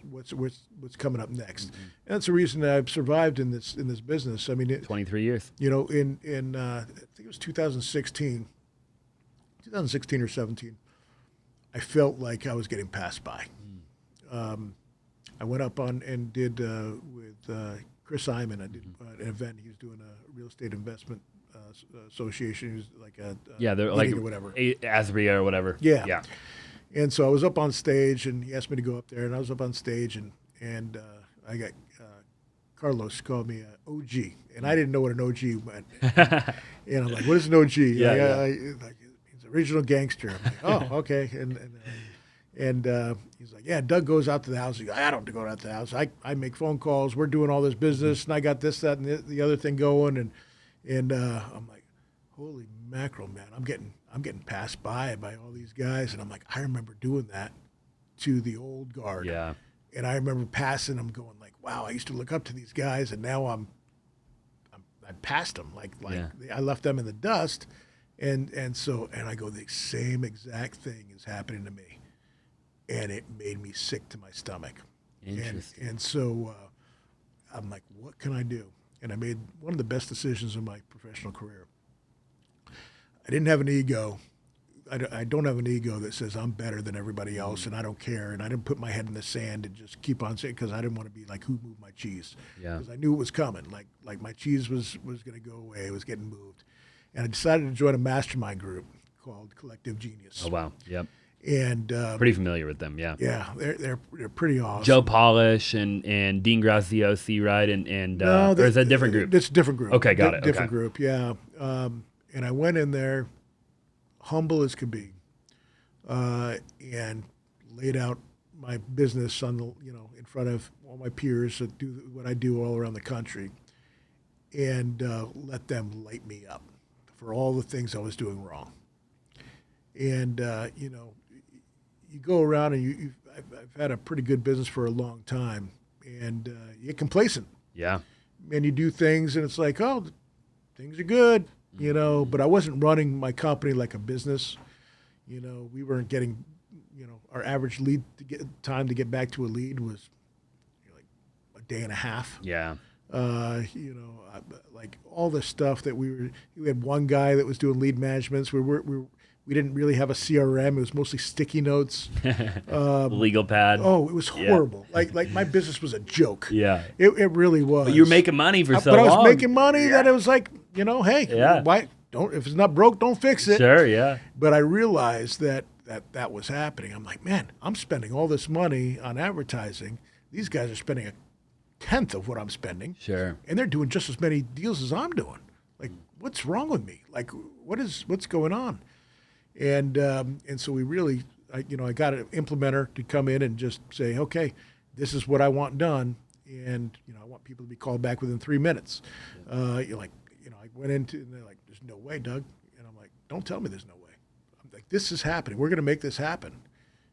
coming up next. Mm-hmm. And that's the reason that I've survived in this business. I mean, 23 years. In I think it was 2016 or 17, I felt like I was getting passed by. I went up on and did with Chris Hyman. I did an event. He was doing a real estate investment association. He was like they're like or whatever, ASRIA or whatever. Yeah. And so I was up on stage, and he asked me to go up there, and I was up on stage, and I got Carlos called me OG, and I didn't know what an OG meant. And I'm like, "What is an OG?" It means original gangster. I'm like, "Oh, okay." And he's like, "Yeah, Doug goes out to the house." He goes, "I don't go out to the house. I make phone calls. We're doing all this business, and I got this, that, and the other thing going." And I'm like, holy mackerel, man, I'm getting passed by all these guys, and I'm like, I remember doing that to the old guard. Yeah. And I remember passing them, going like, wow, I used to look up to these guys, and now I passed them, like I left them in the dust, and I go, the same exact thing is happening to me, and it made me sick to my stomach. Interesting. And so I'm like, what can I do? And I made one of the best decisions in my professional career. I didn't have an ego. I don't have an ego that says I'm better than everybody else and I don't care. And I didn't put my head in the sand and just keep on saying, because I didn't want to be like, who moved my cheese? Yeah. Because I knew it was coming. Like my cheese was going to go away. It was getting moved. And I decided to join a mastermind group called Collective Genius. Oh, wow. Yep. And pretty familiar with them, yeah. Yeah, they're pretty awesome. Joe Polish and Dean Graziosi, right? And no, or is that a different group? It's a different group. Okay, got it. Different group, yeah. And I went in there, humble as could be, and laid out my business on the in front of all my peers that do what I do all around the country, and let them light me up for all the things I was doing wrong. And you go around and I've had a pretty good business for a long time, and you get complacent. Yeah. And you do things, and it's like, oh, things are good, But I wasn't running my company like a business. We weren't getting, our average lead time to get back to a lead was like a day and a half. Yeah. Like all the stuff that we had one guy that was doing lead managements. We didn't really have a CRM. It was mostly sticky notes. Legal pad. Oh, it was horrible. Yeah. Like my business was a joke. Yeah. It really was. But you were making money for so long. But I was making money that it was like, hey, why don't, if it's not broke, don't fix it. Sure, yeah. But I realized that was happening. I'm like, man, I'm spending all this money on advertising. These guys are spending a tenth of what I'm spending. Sure. And they're doing just as many deals as I'm doing. Like, what's wrong with me? Like, what's going on? And so we really, I got an implementer to come in and just say, okay, this is what I want done, and I want people to be called back within 3 minutes. I went into, and they're like, "There's no way, Doug," and I'm like, "Don't tell me there's no way." I'm like, "This is happening. We're going to make this happen."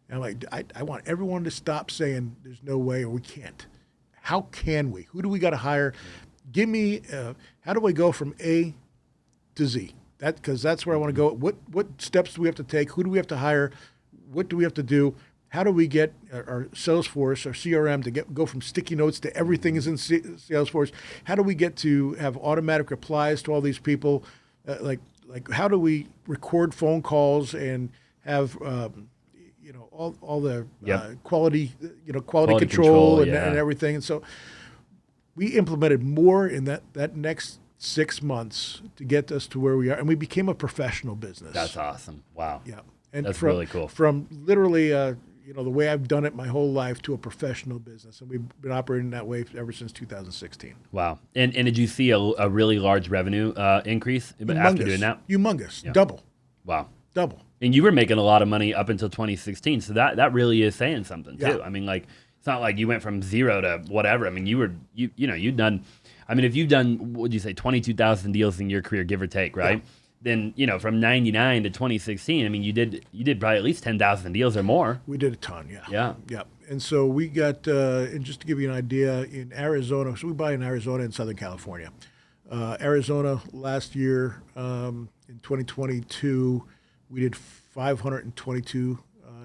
And I'm like, I want everyone to stop saying there's no way or we can't. How can we? Who do we got to hire? Give me, how do I go from A to Z? Because that's where I want to go. What steps do we have to take? Who do we have to hire? What do we have to do? How do we get our Salesforce, our CRM, to go from sticky notes to everything is in Salesforce? How do we get to have automatic replies to all these people? Like how do we record phone calls and have all the quality control and everything? And so we implemented more in that next 6 months to get us to where we are, and we became a professional business. That's awesome. Wow. Yeah, and that's really cool. From literally, the way I've done it my whole life to a professional business, and we've been operating that way ever since 2016. Wow. And did you see a really large revenue increase after doing that? Humongous. Yeah. Double. Wow. Double. And you were making a lot of money up until 2016, so that really is saying something too. Yeah. I mean, like, it's not like you went from zero to whatever. I mean, you'd done. I mean, if you've done, what would you say, 22,000 deals in your career, give or take, right? Yeah. Then, from 99 to 2016, I mean, you did probably at least 10,000 deals or more. We did a ton, yeah. Yeah. Yeah. And so we got, and just to give you an idea, in Arizona, so we buy in Arizona and Southern California. Arizona last year, in 2022, we did 522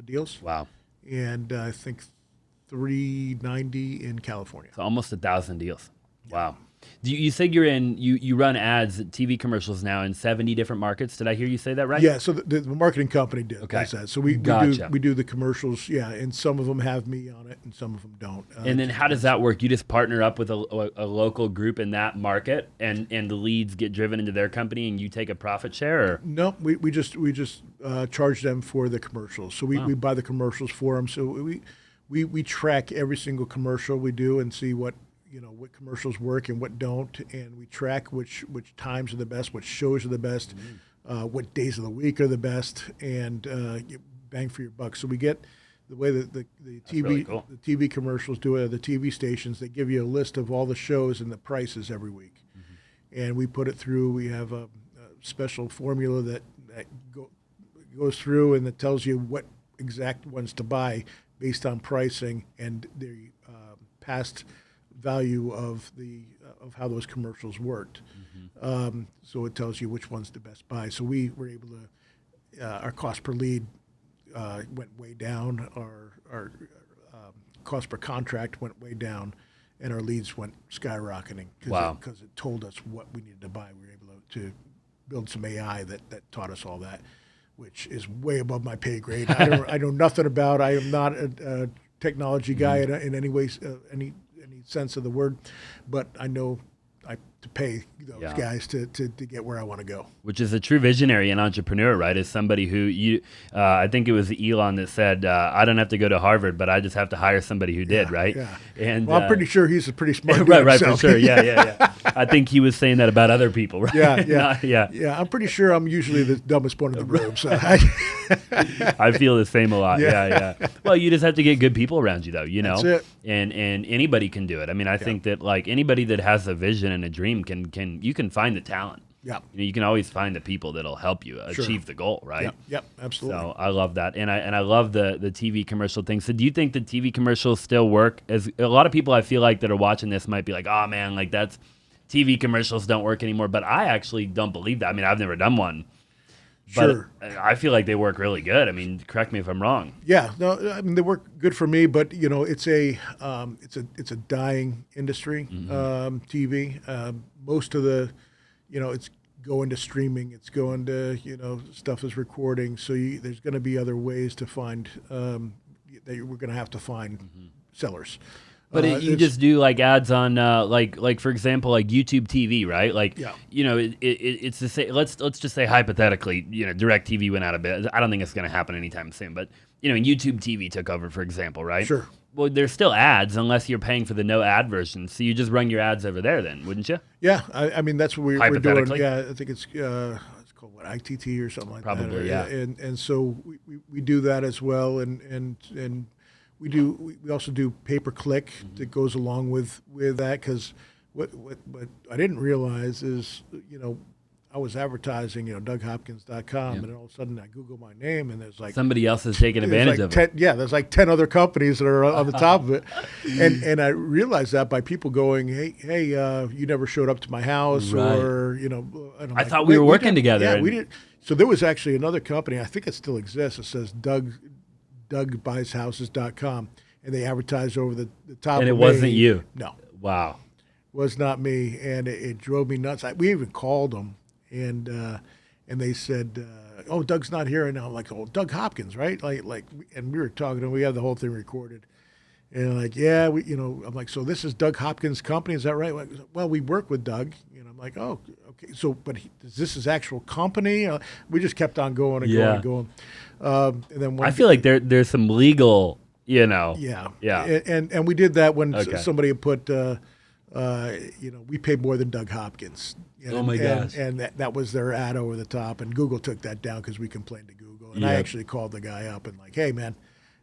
deals. Wow. And I think 390 in California. So almost 1,000 deals. Wow. You say you run ads, TV commercials now in 70 different markets. Did I hear you say that right? Yeah, so the marketing company did. Okay. That. So we do the commercials, and some of them have me on it and some of them don't. And then how does that work? You just partner up with a local group in that market, and the leads get driven into their company, and you take a profit share? Or? No, we just charge them for the commercials. So we buy the commercials for them. So we track every single commercial we do and see what commercials work and what don't, and we track which times are the best, what shows are the best, what days of the week are the best, and get bang for your buck. So we get the way that the TV really cool. the TV commercials do it, the TV stations, they give you a list of all the shows and the prices every week, and we put it through. We have special formula that goes through and that tells you what exact ones to buy based on pricing and the past value of how those commercials worked. So it tells you which one's the best buy. So we were able to, our cost per lead went way down. Our cost per contract went way down, and our leads went skyrocketing because it told us what we needed to buy. We were able to build some AI that taught us all that, which is way above my pay grade. I know nothing about. I am not a technology guy in any way, any sense of the word, but I know I have to pay those guys to get where I want to go. Which is a true visionary and entrepreneur, right? Is somebody who I think it was Elon that said, I don't have to go to Harvard, but I just have to hire somebody who did, right? Yeah. And well, I'm pretty sure he's a pretty smart guy. Right, for sure. Yeah. I think he was saying that about other people, right? Yeah. I'm pretty sure I'm usually the dumbest one in the room. So I feel the same a lot. Yeah. Well, you just have to get good people around you, though. That's it. And anybody can do it. I mean, I think that like anybody that has a vision and a dream you can find the talent. Yeah. You can always find the people that'll help you achieve the goal, right? Yep, absolutely. So I love that. And I love the TV commercial thing. So do you think the TV commercials still work? As a lot of people I feel like that are watching this might be like, oh man, like that's TV commercials don't work anymore. But I actually don't believe that. I mean, I've never done one. Sure. But I feel like they work really good. I mean, correct me if I'm wrong. Yeah, no, I mean they work good for me, but it's a dying industry. TV. Most of the, it's going to streaming. It's going to stuff is recording. So there's going to be other ways to find that we're going to have to find sellers. But you just do like ads on like for example like YouTube TV, right? Like it's the same. Let's just say hypothetically, DirecTV went out of business. I don't think it's going to happen anytime soon. But YouTube TV took over, for example, right? Sure. Well, there's still ads unless you're paying for the no ad version. So you just run your ads over there, then, wouldn't you? Yeah, I mean that's what we're doing. Yeah, I think it's called what, ITT or something like that. Probably, yeah. And so we do that as well, and we also do pay per click that goes along with that, because what I didn't realize is I was advertising DougHopkins.com, and then all of a sudden I Google my name and there's like somebody else is taking advantage of it. Yeah, there's like 10 other companies that are on the top of it, and I realized that by people going, hey, you never showed up to my house, right. Or and I'm I thought we were working together. Yeah, we did. So there was actually another company, I think it still exists. It says DougBuysHouses.com, and they advertised over the top. And of it wasn't you. No, wow, was not me, and it drove me nuts. We even called them. And they said, "Oh, Doug's not here." And I'm like, "Oh, Doug Hopkins, right?" Like, and we were talking, and we had the whole thing recorded. And like, yeah, I'm like, "So this is Doug Hopkins' company, is that right?" Like, well, we work with Doug. I'm like, "Oh, okay." So, but is this his actual company? We just kept on going and going and going. And then I feel like there's some legal, Yeah. And we did that when somebody had put, we pay more than Doug Hopkins. Oh my gosh! And that was their ad over the top, and Google took that down because we complained to Google. And I actually called the guy up and like, hey man,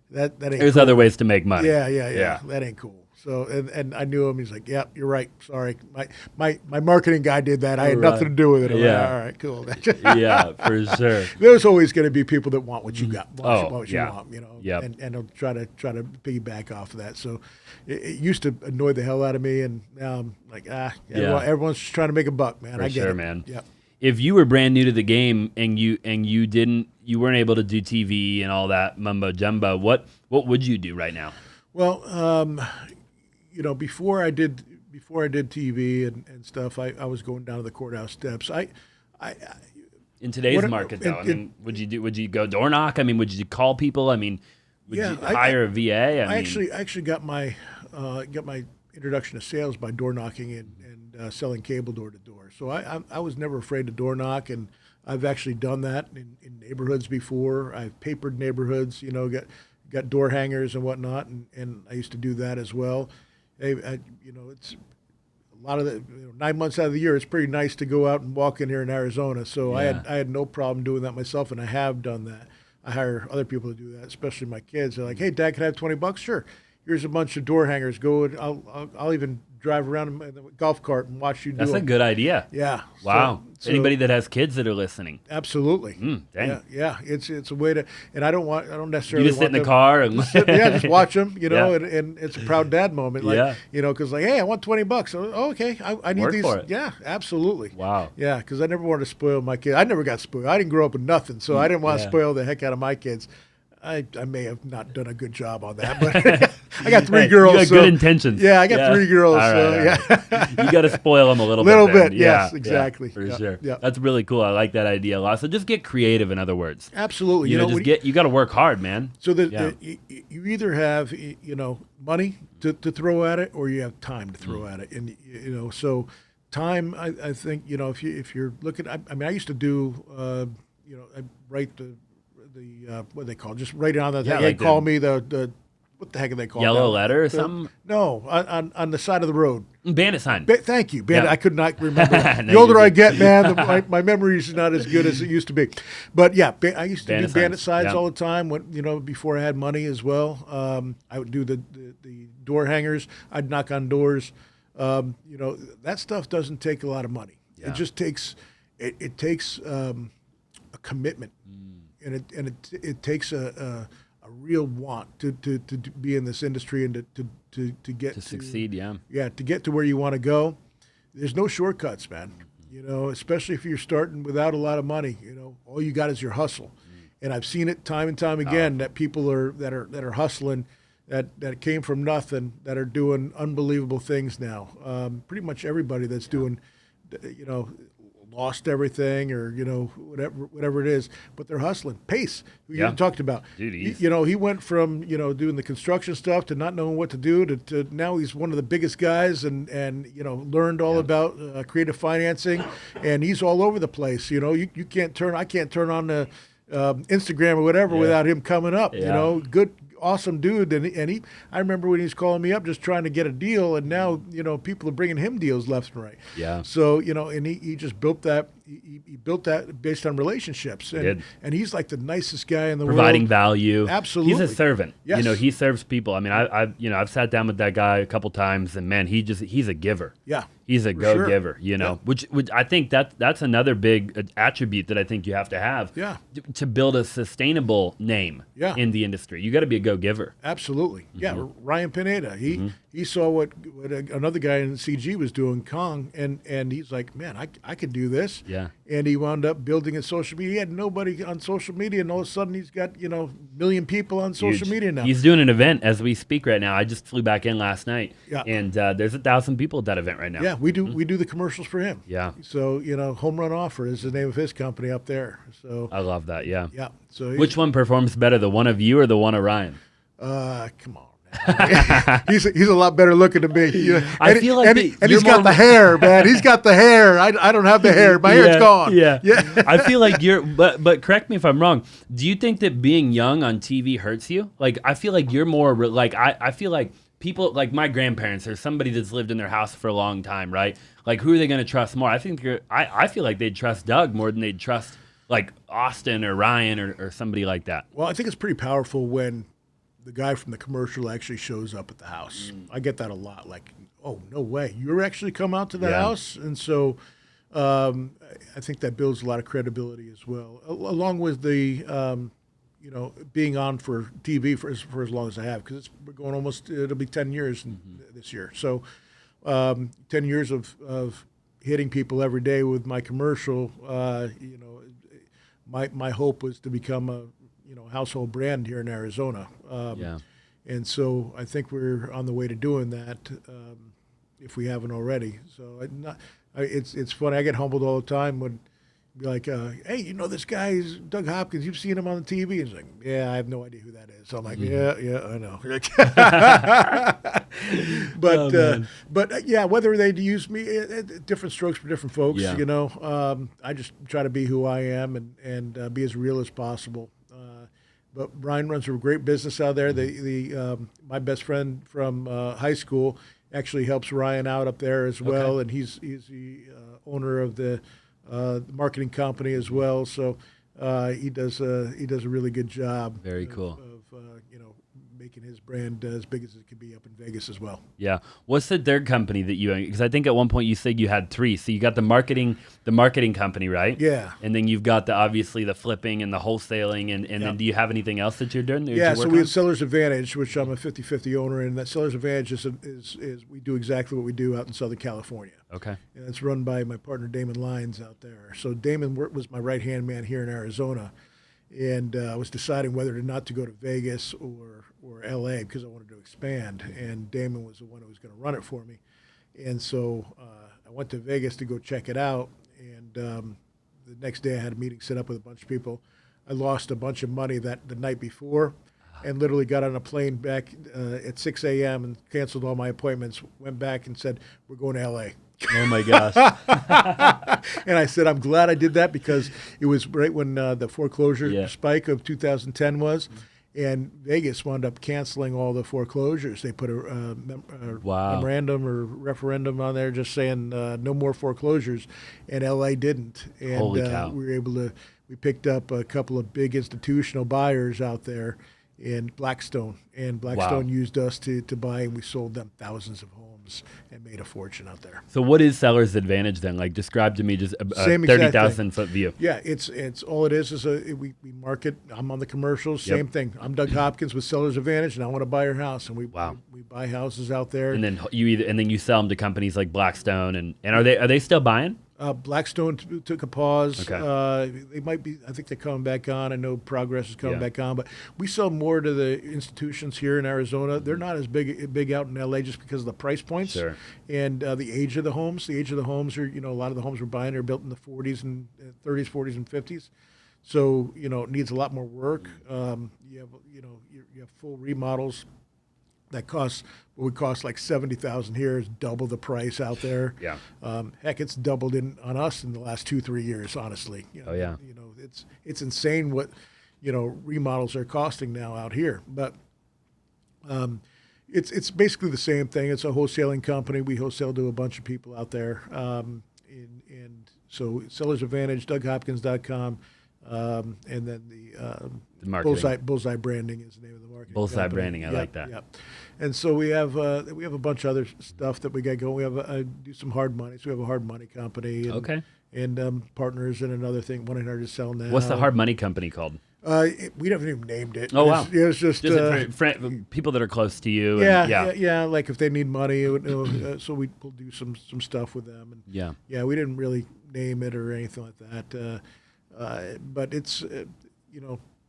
that ain't. There's cool. Other ways to make money. Yeah. That ain't cool. So and I knew him. He's like, yeah, you're right. Sorry, my marketing guy did that. I had nothing to do with it. I'm like, all right, cool. Yeah, for sure. There's always going to be people that want what you got, what you want, Yep. and they'll try to piggyback off of that. So it used to annoy the hell out of me, and now I'm like, everyone's just trying to make a buck, man. For I get sure, it. man. Yep. If you were brand new to the game and you weren't able to do TV and all that mumbo jumbo, what would you do right now? Well, before I did TV and stuff, I was going down to the courthouse steps. In today's market, though, would you go door knock? I mean, would you call people? I mean, would you hire a VA? I actually got my introduction to sales by door knocking and selling cable door to door. So I was never afraid to door knock, and I've actually done that in neighborhoods before. I've papered neighborhoods, got door hangers and whatnot, and I used to do that as well. It's a lot of the 9 months out of the year. It's pretty nice to go out and walk in here in Arizona. So I had no problem doing that myself, and I have done that. I hire other people to do that, especially my kids. They're like, "Hey, Dad, can I have $20?" Sure. here's a bunch of door hangers. Go and I'll even drive around in the golf cart and watch you do That's a them. good idea. Yeah. Wow. So Anybody that has kids that are listening. absolutely. Dang. Yeah. It's a way to, and I don't You necessarily just sit in want the car and just watch them, Yeah. and it's a proud dad moment. Like, Yeah. because like, hey, I want $20. Oh, okay. I need Work these. for it. Yeah, absolutely. Wow. Yeah, because I never wanted to spoil my kids. I never got spoiled. I didn't grow up with nothing, so I didn't want to Yeah. spoil the heck out of my kids. I may have not done a good job on that, but I got 3 girls. You got so, good intentions. Yeah, I got 3 girls. All So, right. yeah. You got to spoil them a little Little bit. then. bit, Yeah, yes, exactly. For Yeah, sure. yeah. That's really cool. I like that idea a lot. So just get creative, in other words. Absolutely. You know, when you got to work hard, man. So that Yeah. you either have money to throw at it, or you have time to throw at it, and so time. I think if you're looking, I mean, I used to do I write the what do they call it? Just write it on the thing. Yeah, They like call the me the what the heck are they called? Yellow now? letter or something? No, on the side of the road. Bandit sign. Thank you, Bandit. Yeah. I could not remember. No, The older you're I good. get, man, my memory is not as good as it used to be. But yeah, I used to Bandit do bandit signs, signs yeah. all the time. Before I had money as well, I would do the door hangers. I'd knock on doors. That stuff doesn't take a lot of money. Yeah. It just takes it takes a commitment, and it takes a real want to be in this industry and to get To succeed, yeah. Yeah, to get to where you want to go. There's no shortcuts, man. Especially if you're starting without a lot of money. All you got is your hustle, and I've seen it time and time again that people that are hustling, that came from nothing, that are doing unbelievable things now. Pretty much everybody that's doing, lost everything or whatever it is, but they're hustling. Pace, who you talked about, Dude, he went from doing the construction stuff to not knowing what to do to now he's one of the biggest guys and learned all about creative financing, and he's all over the place. You can't turn I can't turn on the Instagram or whatever without him coming up. Yeah. Good. Awesome dude, and I remember when he was calling me up just trying to get a deal, and now people are bringing him deals left and right. Yeah. So and he just built that. He built that based on relationships, and he's like the nicest guy in the Providing world. value. Absolutely. He's a servant. Yes. He serves people. I mean, I've sat down with that guy a couple times, and man, he's a giver. Yeah. He's a For sure. go-giver, which I think that's another big attribute that I think you have to have to build a sustainable name in the industry. You got to be a go-giver. Absolutely. Yeah, Ryan Pineda. He saw what another guy in CG was doing, Kong, and he's like, man, I could do this. Yeah. And he wound up building a social media. He had nobody on social media, and all of a sudden he's got million people on social Huge. media now. He's doing an event as we speak right now. I just flew back in last night, Yeah. and there's 1,000 people at that event right now. Yeah, we do the commercials for him. Yeah. So Home Run Offer is the name of his company up there. So I love that. Yeah. yeah. So Which one performs better, the one of you or the one of Ryan? come on. Man. he's a lot better looking than me. I feel like he's got the hair, man. He's got the hair. I don't have the hair. My hair's gone. Yeah. I feel like but correct me if I'm wrong. Do you think that being young on TV hurts you? Like, I feel like you're more like, I feel like people like my grandparents or somebody that's lived in their house for a long time, right? Like, who are they going to trust more? I think I feel like they'd trust Doug more than they'd trust like Austin or Ryan or somebody like that. Well, I think it's pretty powerful when the guy from the commercial actually shows up at the house. I get that a lot. Like, oh, no way. You're actually come out to the house? And so I think that builds a lot of credibility as well, along with the, being on for TV for as long as I have, because we're going it'll be 10 years this year. So 10 years of hitting people every day with my commercial, my hope was to become a household brand here in Arizona. And so I think we're on the way to doing that, if we haven't already. So it's funny. I get humbled all the time when be like, hey, this guy is Doug Hopkins. You've seen him on the TV. He's like, yeah, I have no idea who that is. So I'm like, yeah, I know. But yeah, whether they'd use me, different strokes for different folks. Yeah. I just try to be who I am and be as real as possible. But Ryan runs a great business out there. My best friend from high school actually helps Ryan out up there as well, and he's the owner of the marketing company as well. So he does a really good job. Very cool. Of making his brand as big as it could be up in Vegas as well. Yeah. What's the third company that you? Because I think at one point you said you had three. So you got the marketing company, right? Yeah. And then you've got obviously the flipping and the wholesaling, and then do you have anything else that you're doing? So we have Seller's Advantage, which I'm a 50-50 owner in. That Seller's Advantage is we do exactly what we do out in Southern California. Okay. And it's run by my partner Damon Lyons out there. So Damon was my right-hand man here in Arizona. And I was deciding whether or not to go to Vegas or LA because I wanted to expand. And Damon was the one who was going to run it for me. And so I went to Vegas to go check it out. And the next day I had a meeting set up with a bunch of people. I lost a bunch of money the night before and literally got on a plane back at 6 a.m. and canceled all my appointments, went back and said, we're going to LA. Oh my gosh. And I said, I'm glad I did that because it was right when the foreclosure spike of 2010 was. And Vegas wound up canceling all the foreclosures. They put a memorandum or referendum on there just saying no more foreclosures. And LA didn't. And Holy cow. we picked up a couple of big institutional buyers out there in Blackstone. And Blackstone used us to buy, and we sold them thousands of homes and made a fortune out there. So what is Seller's Advantage then? Like describe to me just a 30,000 foot view. Yeah, it's all it is we market. I'm on the commercials, same thing. I'm Doug Hopkins with Seller's Advantage, and I want to buy your house, and we buy houses out there. And then you sell them to companies like Blackstone, and are they still buying? Blackstone took a pause. Okay. They might be. I think they're coming back on. I know Progress is coming back on, but we sell more to the institutions here in Arizona. They're not as big out in LA just because of the price points and the age of the homes. The age of the homes are, a lot of the homes we're buying are built in the 40s and 30s, 40s and 50s. So it needs a lot more work. You have full remodels. That costs what would cost like $70,000 here is double the price out there. Yeah. Heck, it's doubled on us in the last 2-3 years. Honestly. It's insane what remodels are costing now out here. But it's basically the same thing. It's a wholesaling company. We wholesale to a bunch of people out there. And so Seller's Advantage, DougHopkins.com. And then the Bullseye Branding is the name of the marketing Bullseye company. Branding, I like that. Yeah, and so we have a bunch of other stuff that we got going. We have do some hard money. So we have a hard money company. And, and partners in another thing. 1-800 Sell Now. What's the hard money company called? We haven't even named it. Oh wow! It's just people that are close to you. Yeah. Like if they need money, so we'll do some stuff with them. And we didn't really name it or anything like that. But it's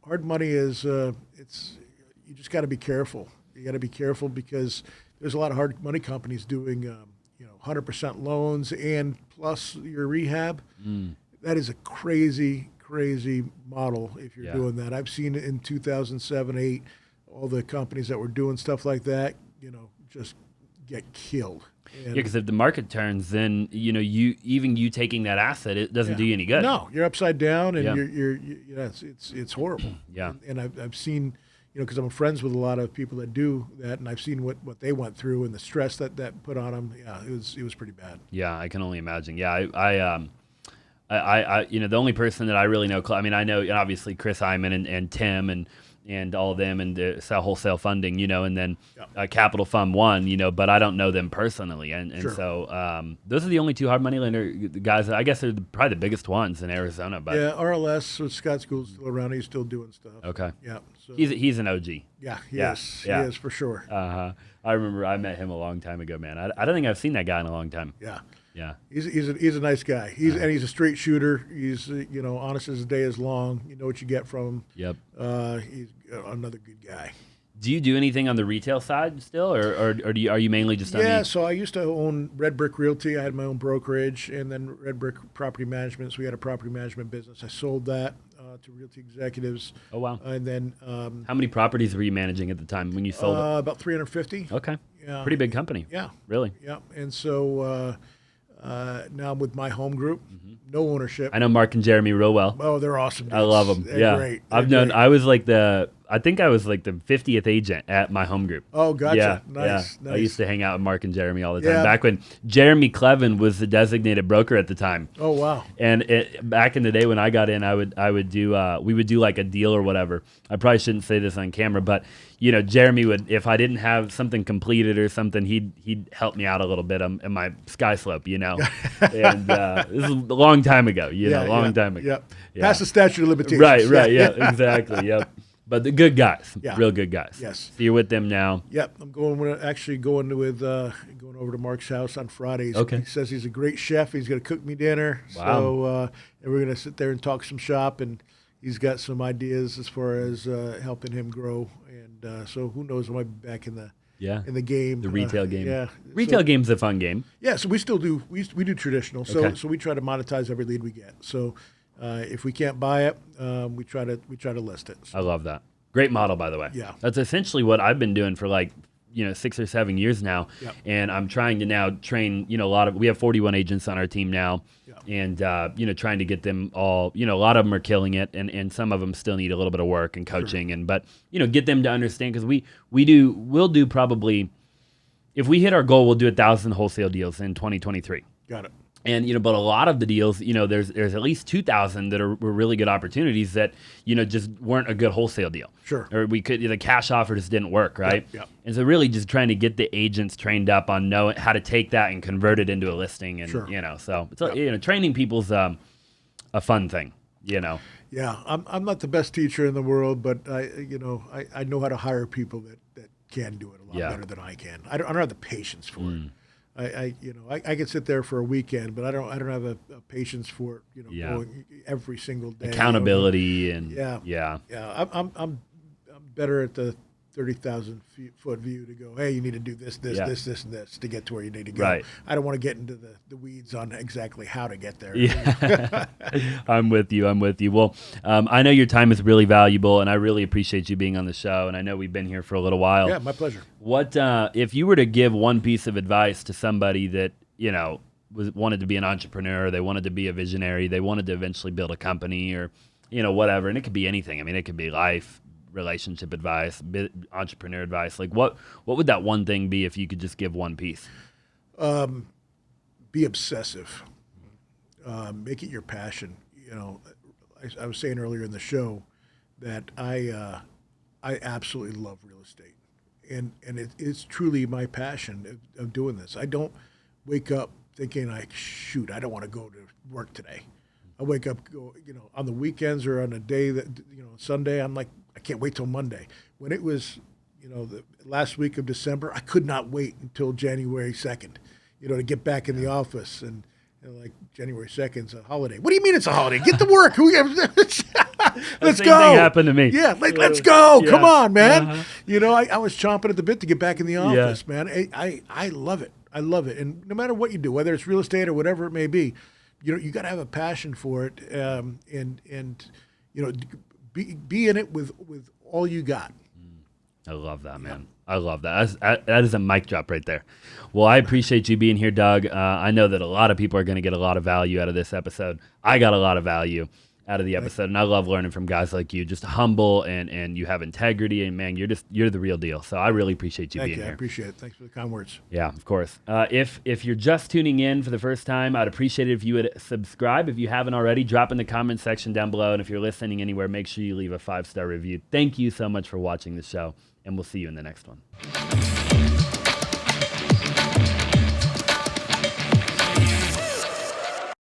hard money is you just got to be careful. You got to be careful because there's a lot of hard money companies doing 100% loans and plus your rehab. That is a crazy model if you're doing that. I've seen it in 2007, 2008, all the companies that were doing stuff like that, just get killed. Because if the market turns, then you taking that asset, it doesn't do you any good. No, you're upside down, and it's horrible. Yeah, and I've seen, because I'm friends with a lot of people that do that, and I've seen what they went through and the stress that put on them. Yeah, it was pretty bad. Yeah, I can only imagine. Yeah, I the only person that I really know. I mean, I know obviously Chris Hyman and Tim and all of them and the wholesale funding, and then Capital Fund One, but I don't know them personally. And so those are the only two hard money lender guys. I guess they're probably the biggest ones in Arizona. But RLS with Scott School's still around. He's still doing stuff. Okay. Yeah. So. He's an OG. Yeah. He is for sure. I remember I met him a long time ago, man. I don't think I've seen that guy in a long time. Yeah. Yeah. He's a nice guy. And he's a straight shooter. He's honest as the day is long. You know what you get from him. Yep. He's another good guy. Do you do anything on the retail side still, or are you mainly just on the... So I used to own Red Brick Realty. I had my own brokerage, and then Red Brick Property Management. So we had a property management business. I sold that to Realty Executives. Oh, wow. And then... how many properties were you managing at the time when you sold it? About 350. Okay. Yeah. Pretty big company. Yeah. Really? Yeah. And so... now I'm with my home group, no ownership. I know Mark and Jeremy real well. Oh, they're awesome dudes. I love them. They're great. I was like I think I was like the 50th agent at my home group. Oh, gotcha. Yeah, Nice. I used to hang out with Mark and Jeremy all the time. Yeah. Back when Jeremy Clevin was the designated broker at the time. Oh, wow. And back in the day when I got in, we would do like a deal or whatever. I probably shouldn't say this on camera, but Jeremy would, if I didn't have something completed or something, he'd help me out a little bit in my sky slope, And this is a long time ago, long time ago. Yep. Yeah. Past the statute of limitations. Right, yeah, exactly, yep. But the good guys, real good guys. Yes. So you're with them now. Yep, I'm going over to Mark's house on Fridays. Okay. He says he's a great chef. He's going to cook me dinner. Wow. So and we're going to sit there and talk some shop, and he's got some ideas as far as helping him grow. And so who knows? I might be back in the game. The retail game. Yeah. Retail game's a fun game. Yeah, so we still do we do traditional. So Okay. so we try to monetize every lead we get. So if we can't buy it, we try to list it. So, I love that. Great model, by the way. Yeah. That's essentially what I've been doing for 6 or 7 years now. Yep. And I'm trying to now train, we have 41 agents on our team now. Yep. And, trying to get them all, a lot of them are killing it, and some of them still need a little bit of work and coaching. Sure. But, get them to understand, because we'll do probably, if we hit our goal, we'll do 1,000 wholesale deals in 2023. got it. And, but a lot of the deals, there's at least 2,000 that were really good opportunities that, just weren't a good wholesale deal. Sure. Or the cash offer just didn't work, right? Yep. And so really just trying to get the agents trained up on knowing how to take that and convert it into a listing. And, Sure. So it's, training people's a fun thing, Yeah, I'm not the best teacher in the world, but I know how to hire people that can do it a lot better than I can. I don't have the patience for it. I could sit there for a weekend, but I don't have a patience for it. Going every single day. Accountability and yeah. I'm better at the 30,000 foot view to go, hey, you need to do this, and this to get to where you need to go. Right. I don't want to get into the weeds on exactly how to get there. Yeah, I'm with you. Well, I know your time is really valuable, and I really appreciate you being on the show. And I know we've been here for a little while. Yeah, my pleasure. What if you were to give one piece of advice to somebody that wanted to be an entrepreneur, they wanted to be a visionary, they wanted to eventually build a company, or whatever, and it could be anything. I mean, it could be life, relationship advice, entrepreneur advice. Like what would that one thing be if you could just give one piece? Be obsessive. Make it your passion. I was saying earlier in the show that I absolutely love real estate, and it's truly my passion of doing this. I don't wake up thinking I don't want to go to work today. I wake up, on the weekends or on a day that, Sunday, I'm like, I can't wait till Monday. When it was, the last week of December, I could not wait until January 2nd, to get back in the office. And like January 2nd's a holiday. What do you mean it's a holiday? Get to work. Let's go. Same thing happened to me. Yeah, let's go. Yeah. Come on, man. Uh-huh. I was chomping at the bit to get back in the office, man. I love it. I love it. And no matter what you do, whether it's real estate or whatever it may be, you got to have a passion for it, and be in it with all you got. I love that, man. I love that. That is a mic drop right there. Well, I appreciate you being here, Doug. I know that a lot of people are going to get a lot of value out of this episode. I got a lot of value out of the episode, and I love learning from guys like you. Just humble, and you have integrity, and man, you're the real deal. So I really appreciate you being here. I appreciate it. Thanks for the kind words. Yeah, of course. If you're just tuning in for the first time, I'd appreciate it if you would subscribe. If you haven't already, drop in the comment section down below. And if you're listening anywhere, make sure you leave a 5-star review. Thank you so much for watching the show, and we'll see you in the next one.